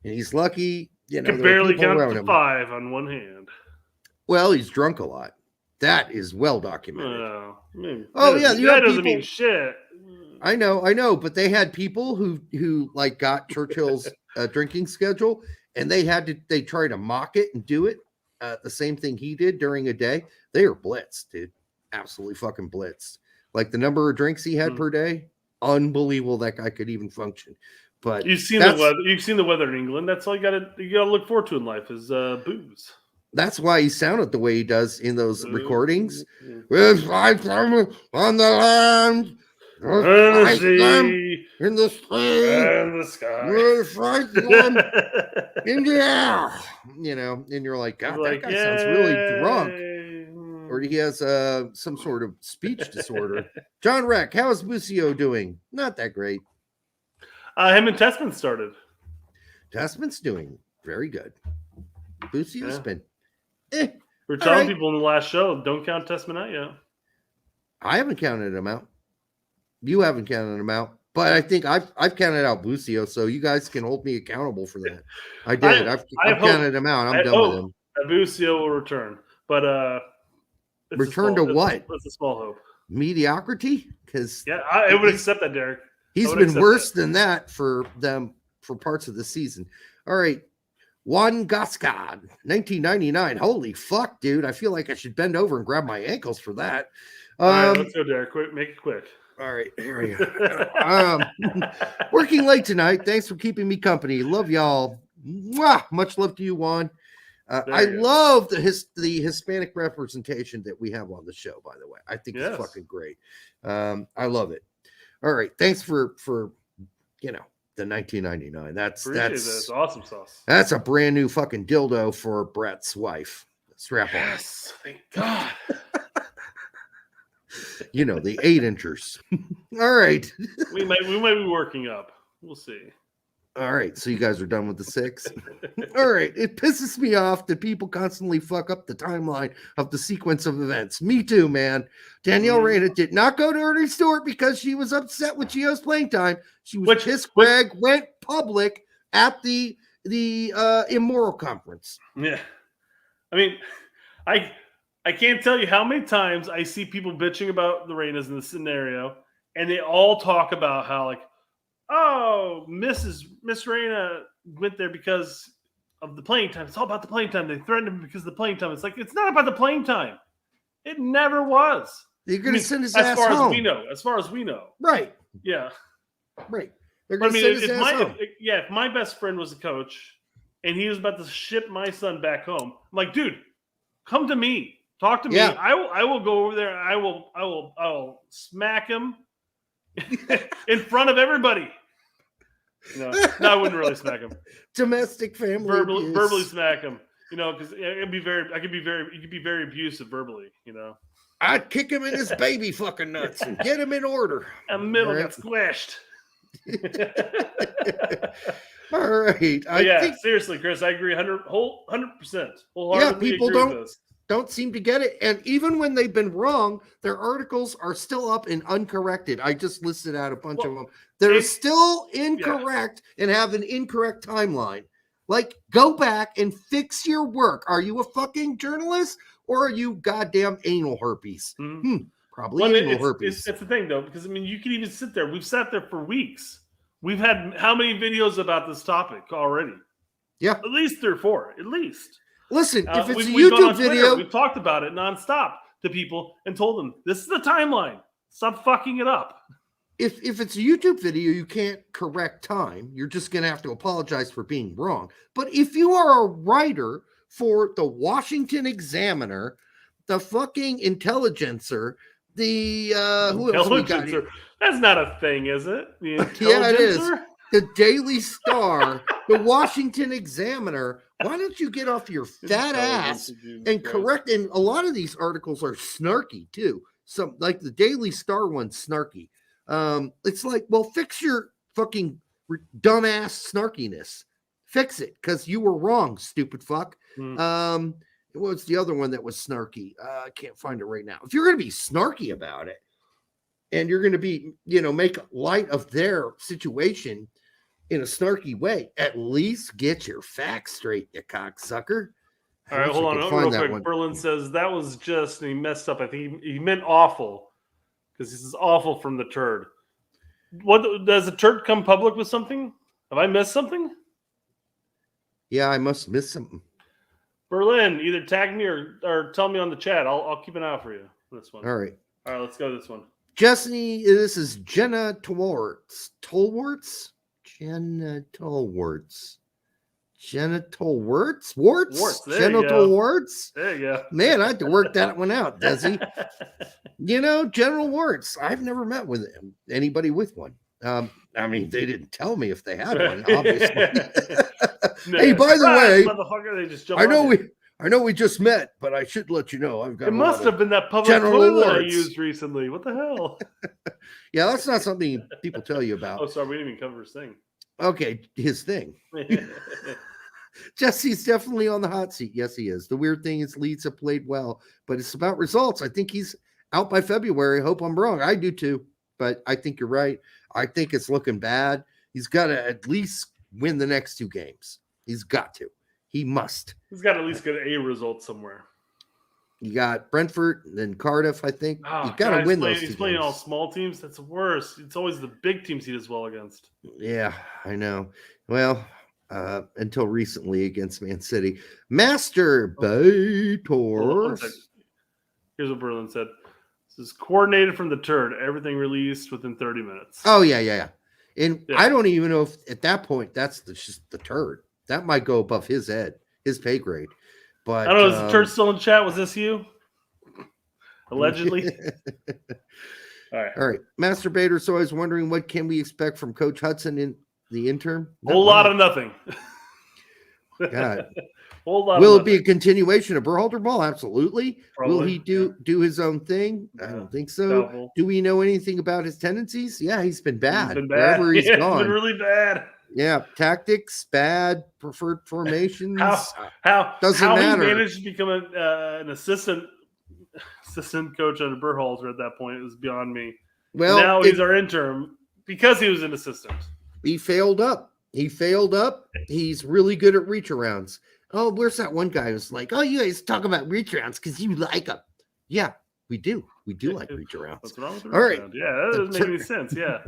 And he's lucky, can barely count to 5 on one hand. Well, he's drunk a lot. That is well documented. That doesn't mean shit. I know, but they had people who like got Churchill's drinking schedule, and they try to mock it and do it the same thing he did during a day. They are blitzed, dude. Absolutely fucking blitzed. Like the number of drinks he had per day, unbelievable. That guy could even function. But you've seen the weather. You've seen the weather in England. That's all you gotta look forward to in life is booze. That's why he sounded the way he does in those recordings. Yeah. With fight them on the land, with And the fight them sea, in the sea, and the sky. with fight them in the air. You know, and you're like, God, that guy sounds really drunk. Or he has some sort of speech disorder. John Reck, how is Busio doing? Not that great. Him and Testament started. Testament's doing very good. Busio's been We're telling people in the last show, don't count Testament out yet. I haven't counted him out. You haven't counted him out. But I think I've counted out Busio, so you guys can hold me accountable for that. I did. I've counted him out. I'm done with him. Busio will return. But return to what? It's a small hope. Mediocrity? Because I would accept that, Derek. He's been worse than that for them for parts of the season. All right. Juan Gascon, 1999. Holy fuck, dude. I feel like I should bend over and grab my ankles for that. All right, let's go, Derek. Quick, make it quick. All right, here we go. Working late tonight. Thanks for keeping me company. Love y'all. Mwah! Much love to you, Juan. I love the Hispanic representation that we have on the show, by the way. I think it's fucking great. I love it. All right. Thanks for the 1999. That's awesome sauce. That's a brand new fucking dildo for Brett's wife. Strap on. Yes, thank God. The 8-inchers. All right. we might be working up. We'll see. All right, so you guys are done with the 6. All right, it pisses me off that people constantly fuck up the timeline of the sequence of events. Me too, man. Danielle Reyna did not go to Ernie Stewart because she was upset with Gio's playing time. She was pissed Gregg went public at the Immoral Conference. Yeah. I mean, I can't tell you how many times I see people bitching about the Reynas in this scenario, and they all talk about how, like, oh, Miss Reyna went there because of the playing time. It's all about the playing time. They threatened him because of the playing time. It's like, it's not about the playing time. It never was. You're going to send his ass home. As far as we know. Right. Yeah. Right. They're going to send his ass home. If my best friend was a coach and he was about to ship my son back home, I'm like, dude, come to me. Talk to me. I will go over there. I will smack him in front of everybody. No, I wouldn't really smack him. Domestic family verbally smack him. Because you could be very abusive verbally. I'd kick him in his baby fucking nuts and get him in order. And the middle got squished. All right. I think seriously, Chris, I agree 100%. Yeah, people don't seem to get it. And even when they've been wrong, their articles are still up and uncorrected. I just listed out a bunch of them. They're still incorrect and have an incorrect timeline. Like, go back and fix your work. Are you a fucking journalist or are you goddamn anal herpes? Probably anal herpes. It's the thing, though, because, you can even sit there. We've sat there for weeks. We've had how many videos about this topic already? Yeah. At least 3 or 4. At least. Listen, if it's a YouTube video, we've talked about it nonstop to people and told them this is the timeline. Stop fucking it up. If it's a YouTube video, you can't correct time. You're just going to have to apologize for being wrong. But if you are a writer for the Washington Examiner, the fucking Intelligencer, the who else we got here? That's not a thing, is it? Yeah, it is. The Daily Star, the Washington Examiner. Why don't you get off your fat ass and correct? And a lot of these articles are snarky too. Some like the Daily Star one's snarky. It's like, well, fix your fucking dumbass snarkiness. Fix it because you were wrong, stupid fuck. What was the other one that was snarky? I can't find it right now. If you're going to be snarky about it and you're going to be, make light of their situation in a snarky way, at least get your facts straight, you cocksucker. All right, hold on real quick. Berlin says that was just, and he messed up. I think he meant awful because this is awful from the turd. What does the turd come public with something? Have I missed something? Yeah, I must miss something. Berlin, either tag me or tell me on the chat. I'll keep an eye out for you for this one. All right, let's go this one. Jesse, this is Jenna Tolwarts. Jenna Tolwarts. Genital warts? There Genital you go. warts? There you go. Man, I had to work that one out, Desi. Genital warts. I've never met with anybody with one. I mean, they didn't tell me if they had one, obviously. Hey, by the way, motherfucker, they just I know we just met, but I should let you know I've got. It must have been that public toilet I used recently. What the hell? Yeah, that's not something people tell you about. Oh, sorry, we didn't even cover his thing. Okay, his thing. Jesse's definitely on the hot seat. Yes, he is. The weird thing is Leeds have played well, but it's about results. I think he's out by February. I hope I'm wrong. I do too, but I think you're right. I think it's looking bad. He's got to at least win the next 2 games. He's got to. He must. He's got to at least get a result somewhere. You got Brentford and then Cardiff, I think. You got to win those 2 games. He's playing all small teams. That's worse. It's always the big teams he does well against. Yeah, I know. Well, until recently against Man City. Masturbators. Here's what Berlin said. This is coordinated from the turd. Everything released within 30 minutes. Oh, yeah. And I don't even know if at that point that's just the turd. That might go above his head, his pay grade. But I don't know. Is the turd still in chat? Was this you? Allegedly. All right. Masturbator. So I was wondering, what can we expect from Coach Hudson in the interim? A whole lot of nothing. God. Will it be a continuation of Berhalter ball? Absolutely. Probably, will he do his own thing? I don't think so. Doubtful. Do we know anything about his tendencies? Yeah, he's been bad. He's been bad. Wherever he's gone. He's been really bad. Yeah, tactics, bad, preferred formations. How doesn't matter. He managed to become an assistant coach under Berhalter at that point is beyond me. Well, now he's our interim because he was an assistant. He failed up. He's really good at reach arounds. Oh, where's that one guy who's like, oh, you guys talk about reach arounds because you like them. Yeah, we do. We do like reach arounds. What's wrong with all right. Around? Yeah, that doesn't make any sense. Yeah.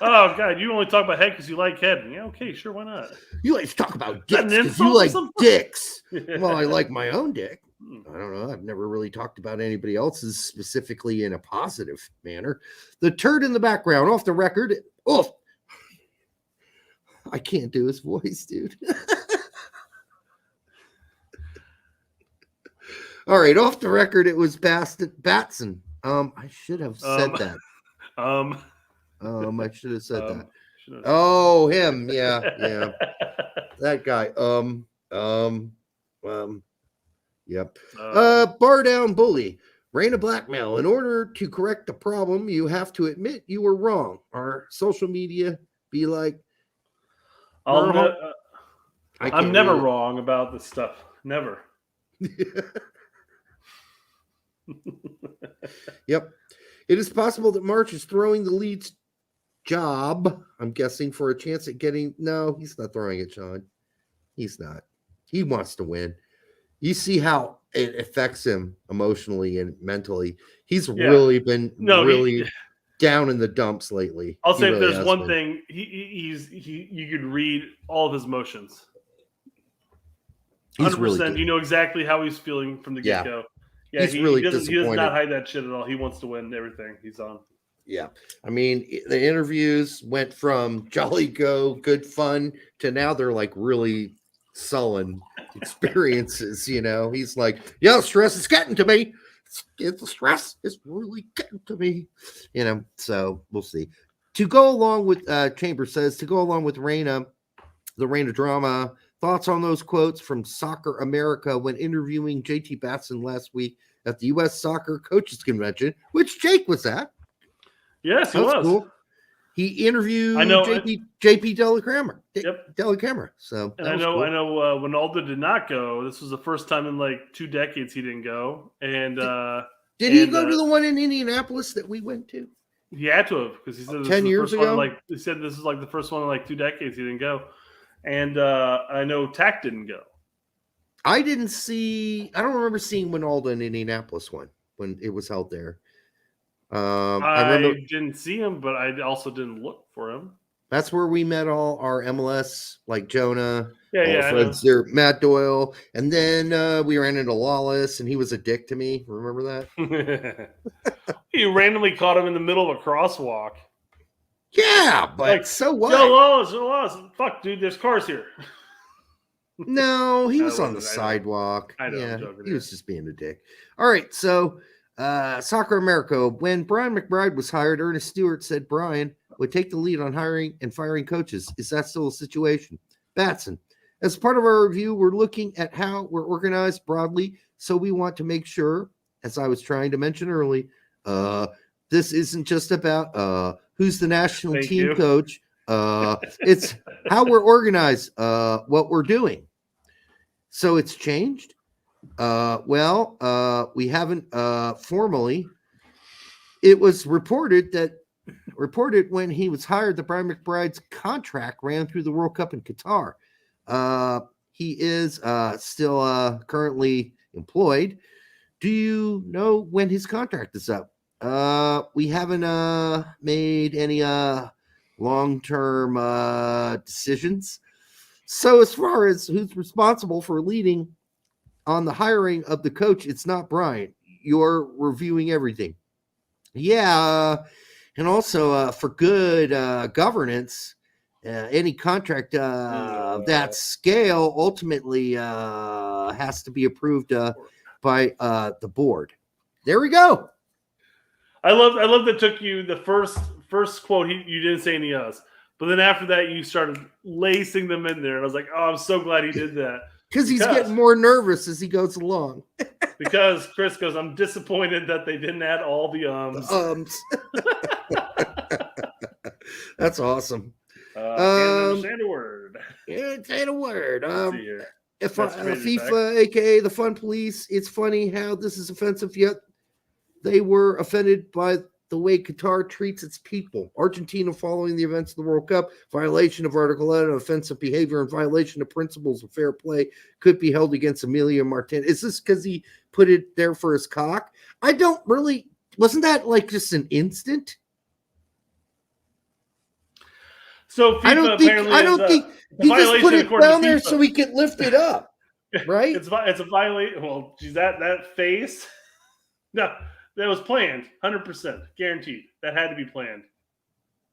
Oh, God, you only talk about head because you like head. Yeah, okay, sure, why not? You like to talk about dicks because you like dicks. Well, I like my own dick. I don't know. I've never really talked about anybody else's specifically in a positive manner. The turd in the background, off the record. Oh, I can't do his voice, dude. All right, off the record, it was Batson. I should have said that. I should have said that. Oh, him. Yeah. That guy. Yep. Bar down bully. Reyna Blackmail. In order to correct the problem, you have to admit you were wrong. Our social media be like, I'm never wrong about this stuff. Never. Yep. It is possible that Marsch is throwing the Leeds job, I'm guessing, for a chance at getting. No, he's not throwing it, Sean. He's not. He wants to win. You see how it affects him emotionally and mentally. He's really been down in the dumps lately. I'll say if there's one thing, you could read all of his emotions. 100%. Really, you know exactly how he's feeling from the get-go. Yeah, he does not hide that shit at all. He wants to win everything he's on. Yeah. I mean, the interviews went from jolly go, good fun, to now they're like really sullen experiences, you know. He's like, yeah, stress is getting to me. The stress is really getting to me. You know, so we'll see. To go along with, Chambers says, to go along with Reyna, the Reyna drama, thoughts on those quotes from Soccer America when interviewing JT Batson last week at the U.S. Soccer Coaches Convention, which Jake was at. Yes, he was. Cool. He interviewed JP Delacamera. Yep. Delacamera. So and I know when Aldo did not go, this was the first time in like 2 decades he didn't go. And did he go to the one in Indianapolis that we went to? He had to have, because he said 10 years ago. He said this is like the first one in like 2 decades he didn't go. And I know Tack didn't go. I don't remember seeing Winalda in Indianapolis one when it was held there. I didn't see him, but I also didn't look for him. That's where we met all our MLS, like Jonah, friends there, Matt Doyle, and then we ran into Lawless, and he was a dick to me. Remember that? You randomly caught him in the middle of a crosswalk. Yeah, but like, so what? Yo, Lawless, fuck, dude, there's cars here. No, he was on the wasn't. sidewalk. I know, I'm Yeah, joking he here. was just being a dick. All right, so Soccer America. When Brian McBride was hired, Ernest Stewart said Brian would take the lead on hiring and firing coaches. Is that still a situation? Batson. As part of our review, we're looking at how we're organized broadly, so we want to make sure, as I was trying to mention early, this isn't just about who's the national Thank team you. coach. It's how we're organized, what we're doing. So it's changed. We haven't formally. It was reported when he was hired that Brian McBride's contract ran through the World Cup in Qatar. He is still currently employed. Do you know when his contract is up? We haven't made any long-term decisions. So as far as who's responsible for leading on the hiring of the coach, it's not Brian. You're reviewing everything. Yeah, and also for good governance, any contract of that scale ultimately has to be approved by the board. There we go. I love that took you the first quote. You didn't say any else, but then after that you started lacing them in there, and I was like, oh, I'm so glad he did that. Because he's getting more nervous as he goes along. Because Chris goes, I'm disappointed that they didn't add all the ums. That's awesome. Can't understand a word. Can't say a word. Let's see here. FIFA, aka the Fun Police. It's funny how this is offensive, yet they were offended by the way Qatar treats its people. Argentina, following the events of the World Cup, violation of Article 11, offensive behavior, and violation of principles of fair play could be held against Emilio Martinez. Is this because he put it there for his cock? I don't really. Wasn't that like just an instant? So FIFA I don't think he just put it down there so he could lift it up, right? It's a violation. Well, geez, that face. No, that was planned, 100%, guaranteed. That had to be planned.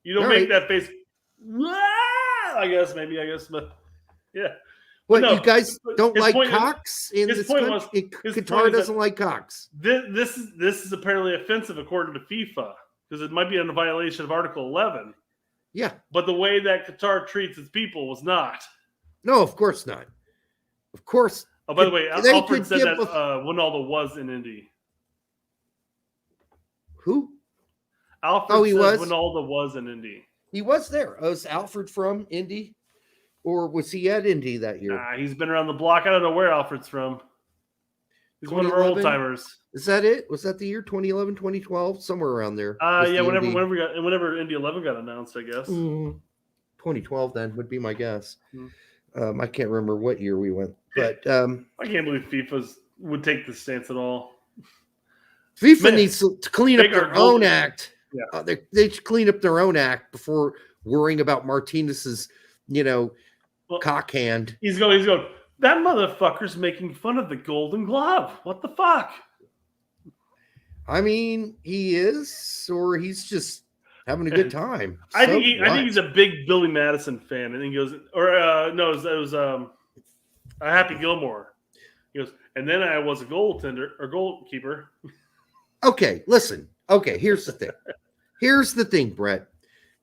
You don't make that face. I guess, but yeah. What, no, you guys don't like point, cocks in this country? Qatar doesn't like cocks. This is apparently offensive according to FIFA because it might be in a violation of Article 11. Yeah. But the way that Qatar treats its people was not. No, of course not. Of course. Oh, by the way, Alfred said that Ronaldo was in Indy. Who? Alfred said Ronaldo was in Indy. He was there. Was Alfred from Indy? Or was he at Indy that year? Nah, he's been around the block. I don't know where Alfred's from. He's one of our old timers. Is that it? Was that the year 2011, 2012? Somewhere around there. Yeah, whenever Indy 11 got announced, I guess. 2012 then would be my guess. I can't remember what year we went. But I can't believe FIFA would take this stance at all. FIFA needs to clean up their own act. Yeah. They should clean up their own act before worrying about Martinez's, cock hand. He's going, that motherfucker's making fun of the Golden Glove. What the fuck? I mean, he is, or he's just having a good time. I think he's a big Billy Madison fan. And he goes, it was Happy Gilmore. He goes, and then I was a goalkeeper. Okay, listen. Okay, here's the thing. Here's the thing, Brett.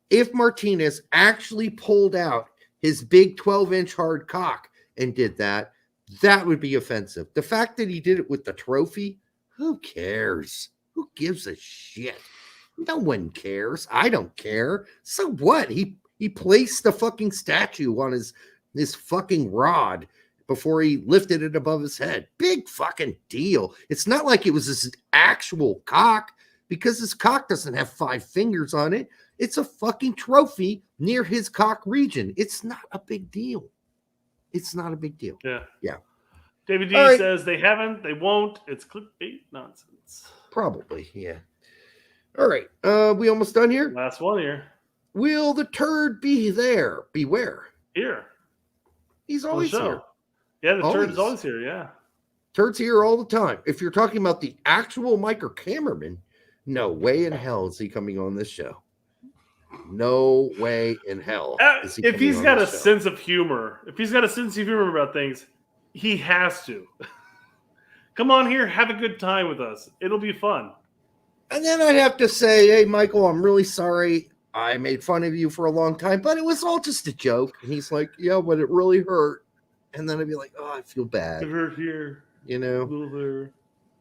If Martinez actually pulled out his big 12-inch hard cock and did that, that would be offensive. The fact that he did it with the trophy, who cares? Who gives a shit? No one cares. I don't care. So what? He placed the fucking statue on his fucking rod before he lifted it above his head. Big fucking deal. It's not like it was his actual cock, because his cock doesn't have 5 fingers on it. It's a fucking trophy near his cock region. It's not a big deal. It's not a big deal. Yeah. David D says they haven't, they won't. It's clickbait nonsense. Probably, yeah. All right. We almost done here? Last one here. Will the turd be there? Beware. Here. He's always here. Yeah, the turd is always here, yeah. Turd's here all the time. If you're talking about the actual Mike or cameraman, no way in hell is he coming on this show. No way in hell. If he's got a sense of humor, about things, he has to. Come on here, have a good time with us. It'll be fun. And then I'd have to say, hey, Michael, I'm really sorry. I made fun of you for a long time, but it was all just a joke. And he's like, yeah, but it really hurt. And then I'd be like, oh, I feel bad. It hurt here. You know? A little there.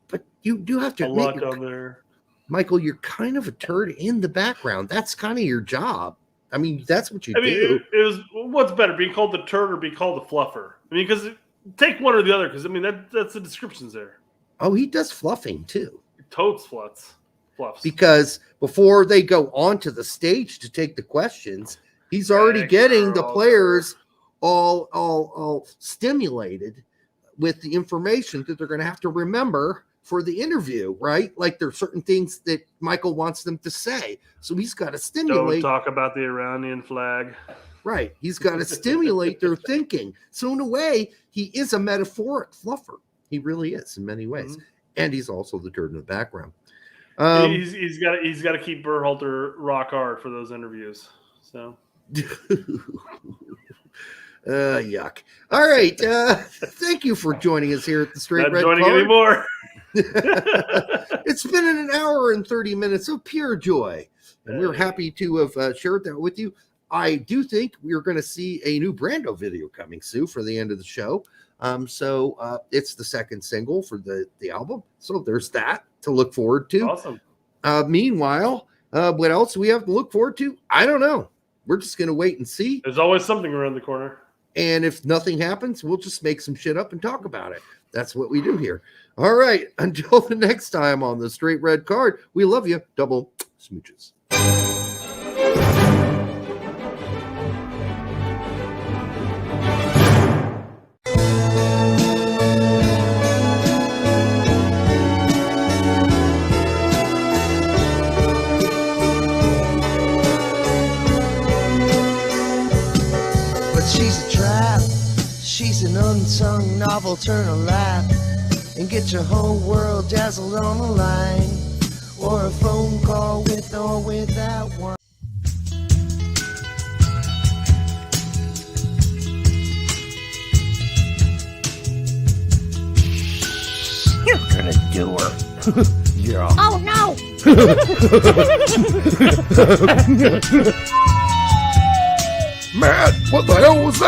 But you do have to admit, a lot down there. Michael, you're kind of a turd in the background. That's kind of your job. I mean, that's what you do. It was, what's better, being called the turd or being called the fluffer? I mean, because take one or the other, because, I mean, that's the descriptions there. Oh, he does fluffing, too. Totes fluffs. Because before they go onto the stage to take the questions, he's already getting the players all stimulated with the information that they're going to have to remember for the interview, right? Like there's certain things that Michael wants them to say. So he's got to stimulate. Don't talk about the Iranian flag. Right. He's got to stimulate their thinking. So in a way, he is a metaphoric fluffer. He really is in many ways. Mm-hmm. And he's also the turd in the background. He's got to keep Berhalter rock hard for those interviews. So, yuck! All right, thank you for joining us here at the Straight Red Card. Not joining anymore. It's been an hour and 30 minutes of pure joy, and we're happy to have shared that with you. I do think we're going to see a new Brando video coming soon for the end of the show. So it's the second single for the album. So there's that to look forward to. Awesome. Meanwhile, what else do we have to look forward to? I don't know. We're just going to wait and see. There's always something around the corner. And if nothing happens, we'll just make some shit up and talk about it. That's what we do here. All right. Until the next time on the Straight Red Card, we love you. Double smooches. She's a trap, she's an unsung novel, turn a lap and get your whole world dazzled on the line, or a phone call with or without one. You're gonna do her. Yeah. Oh no! Man, what the hell was that?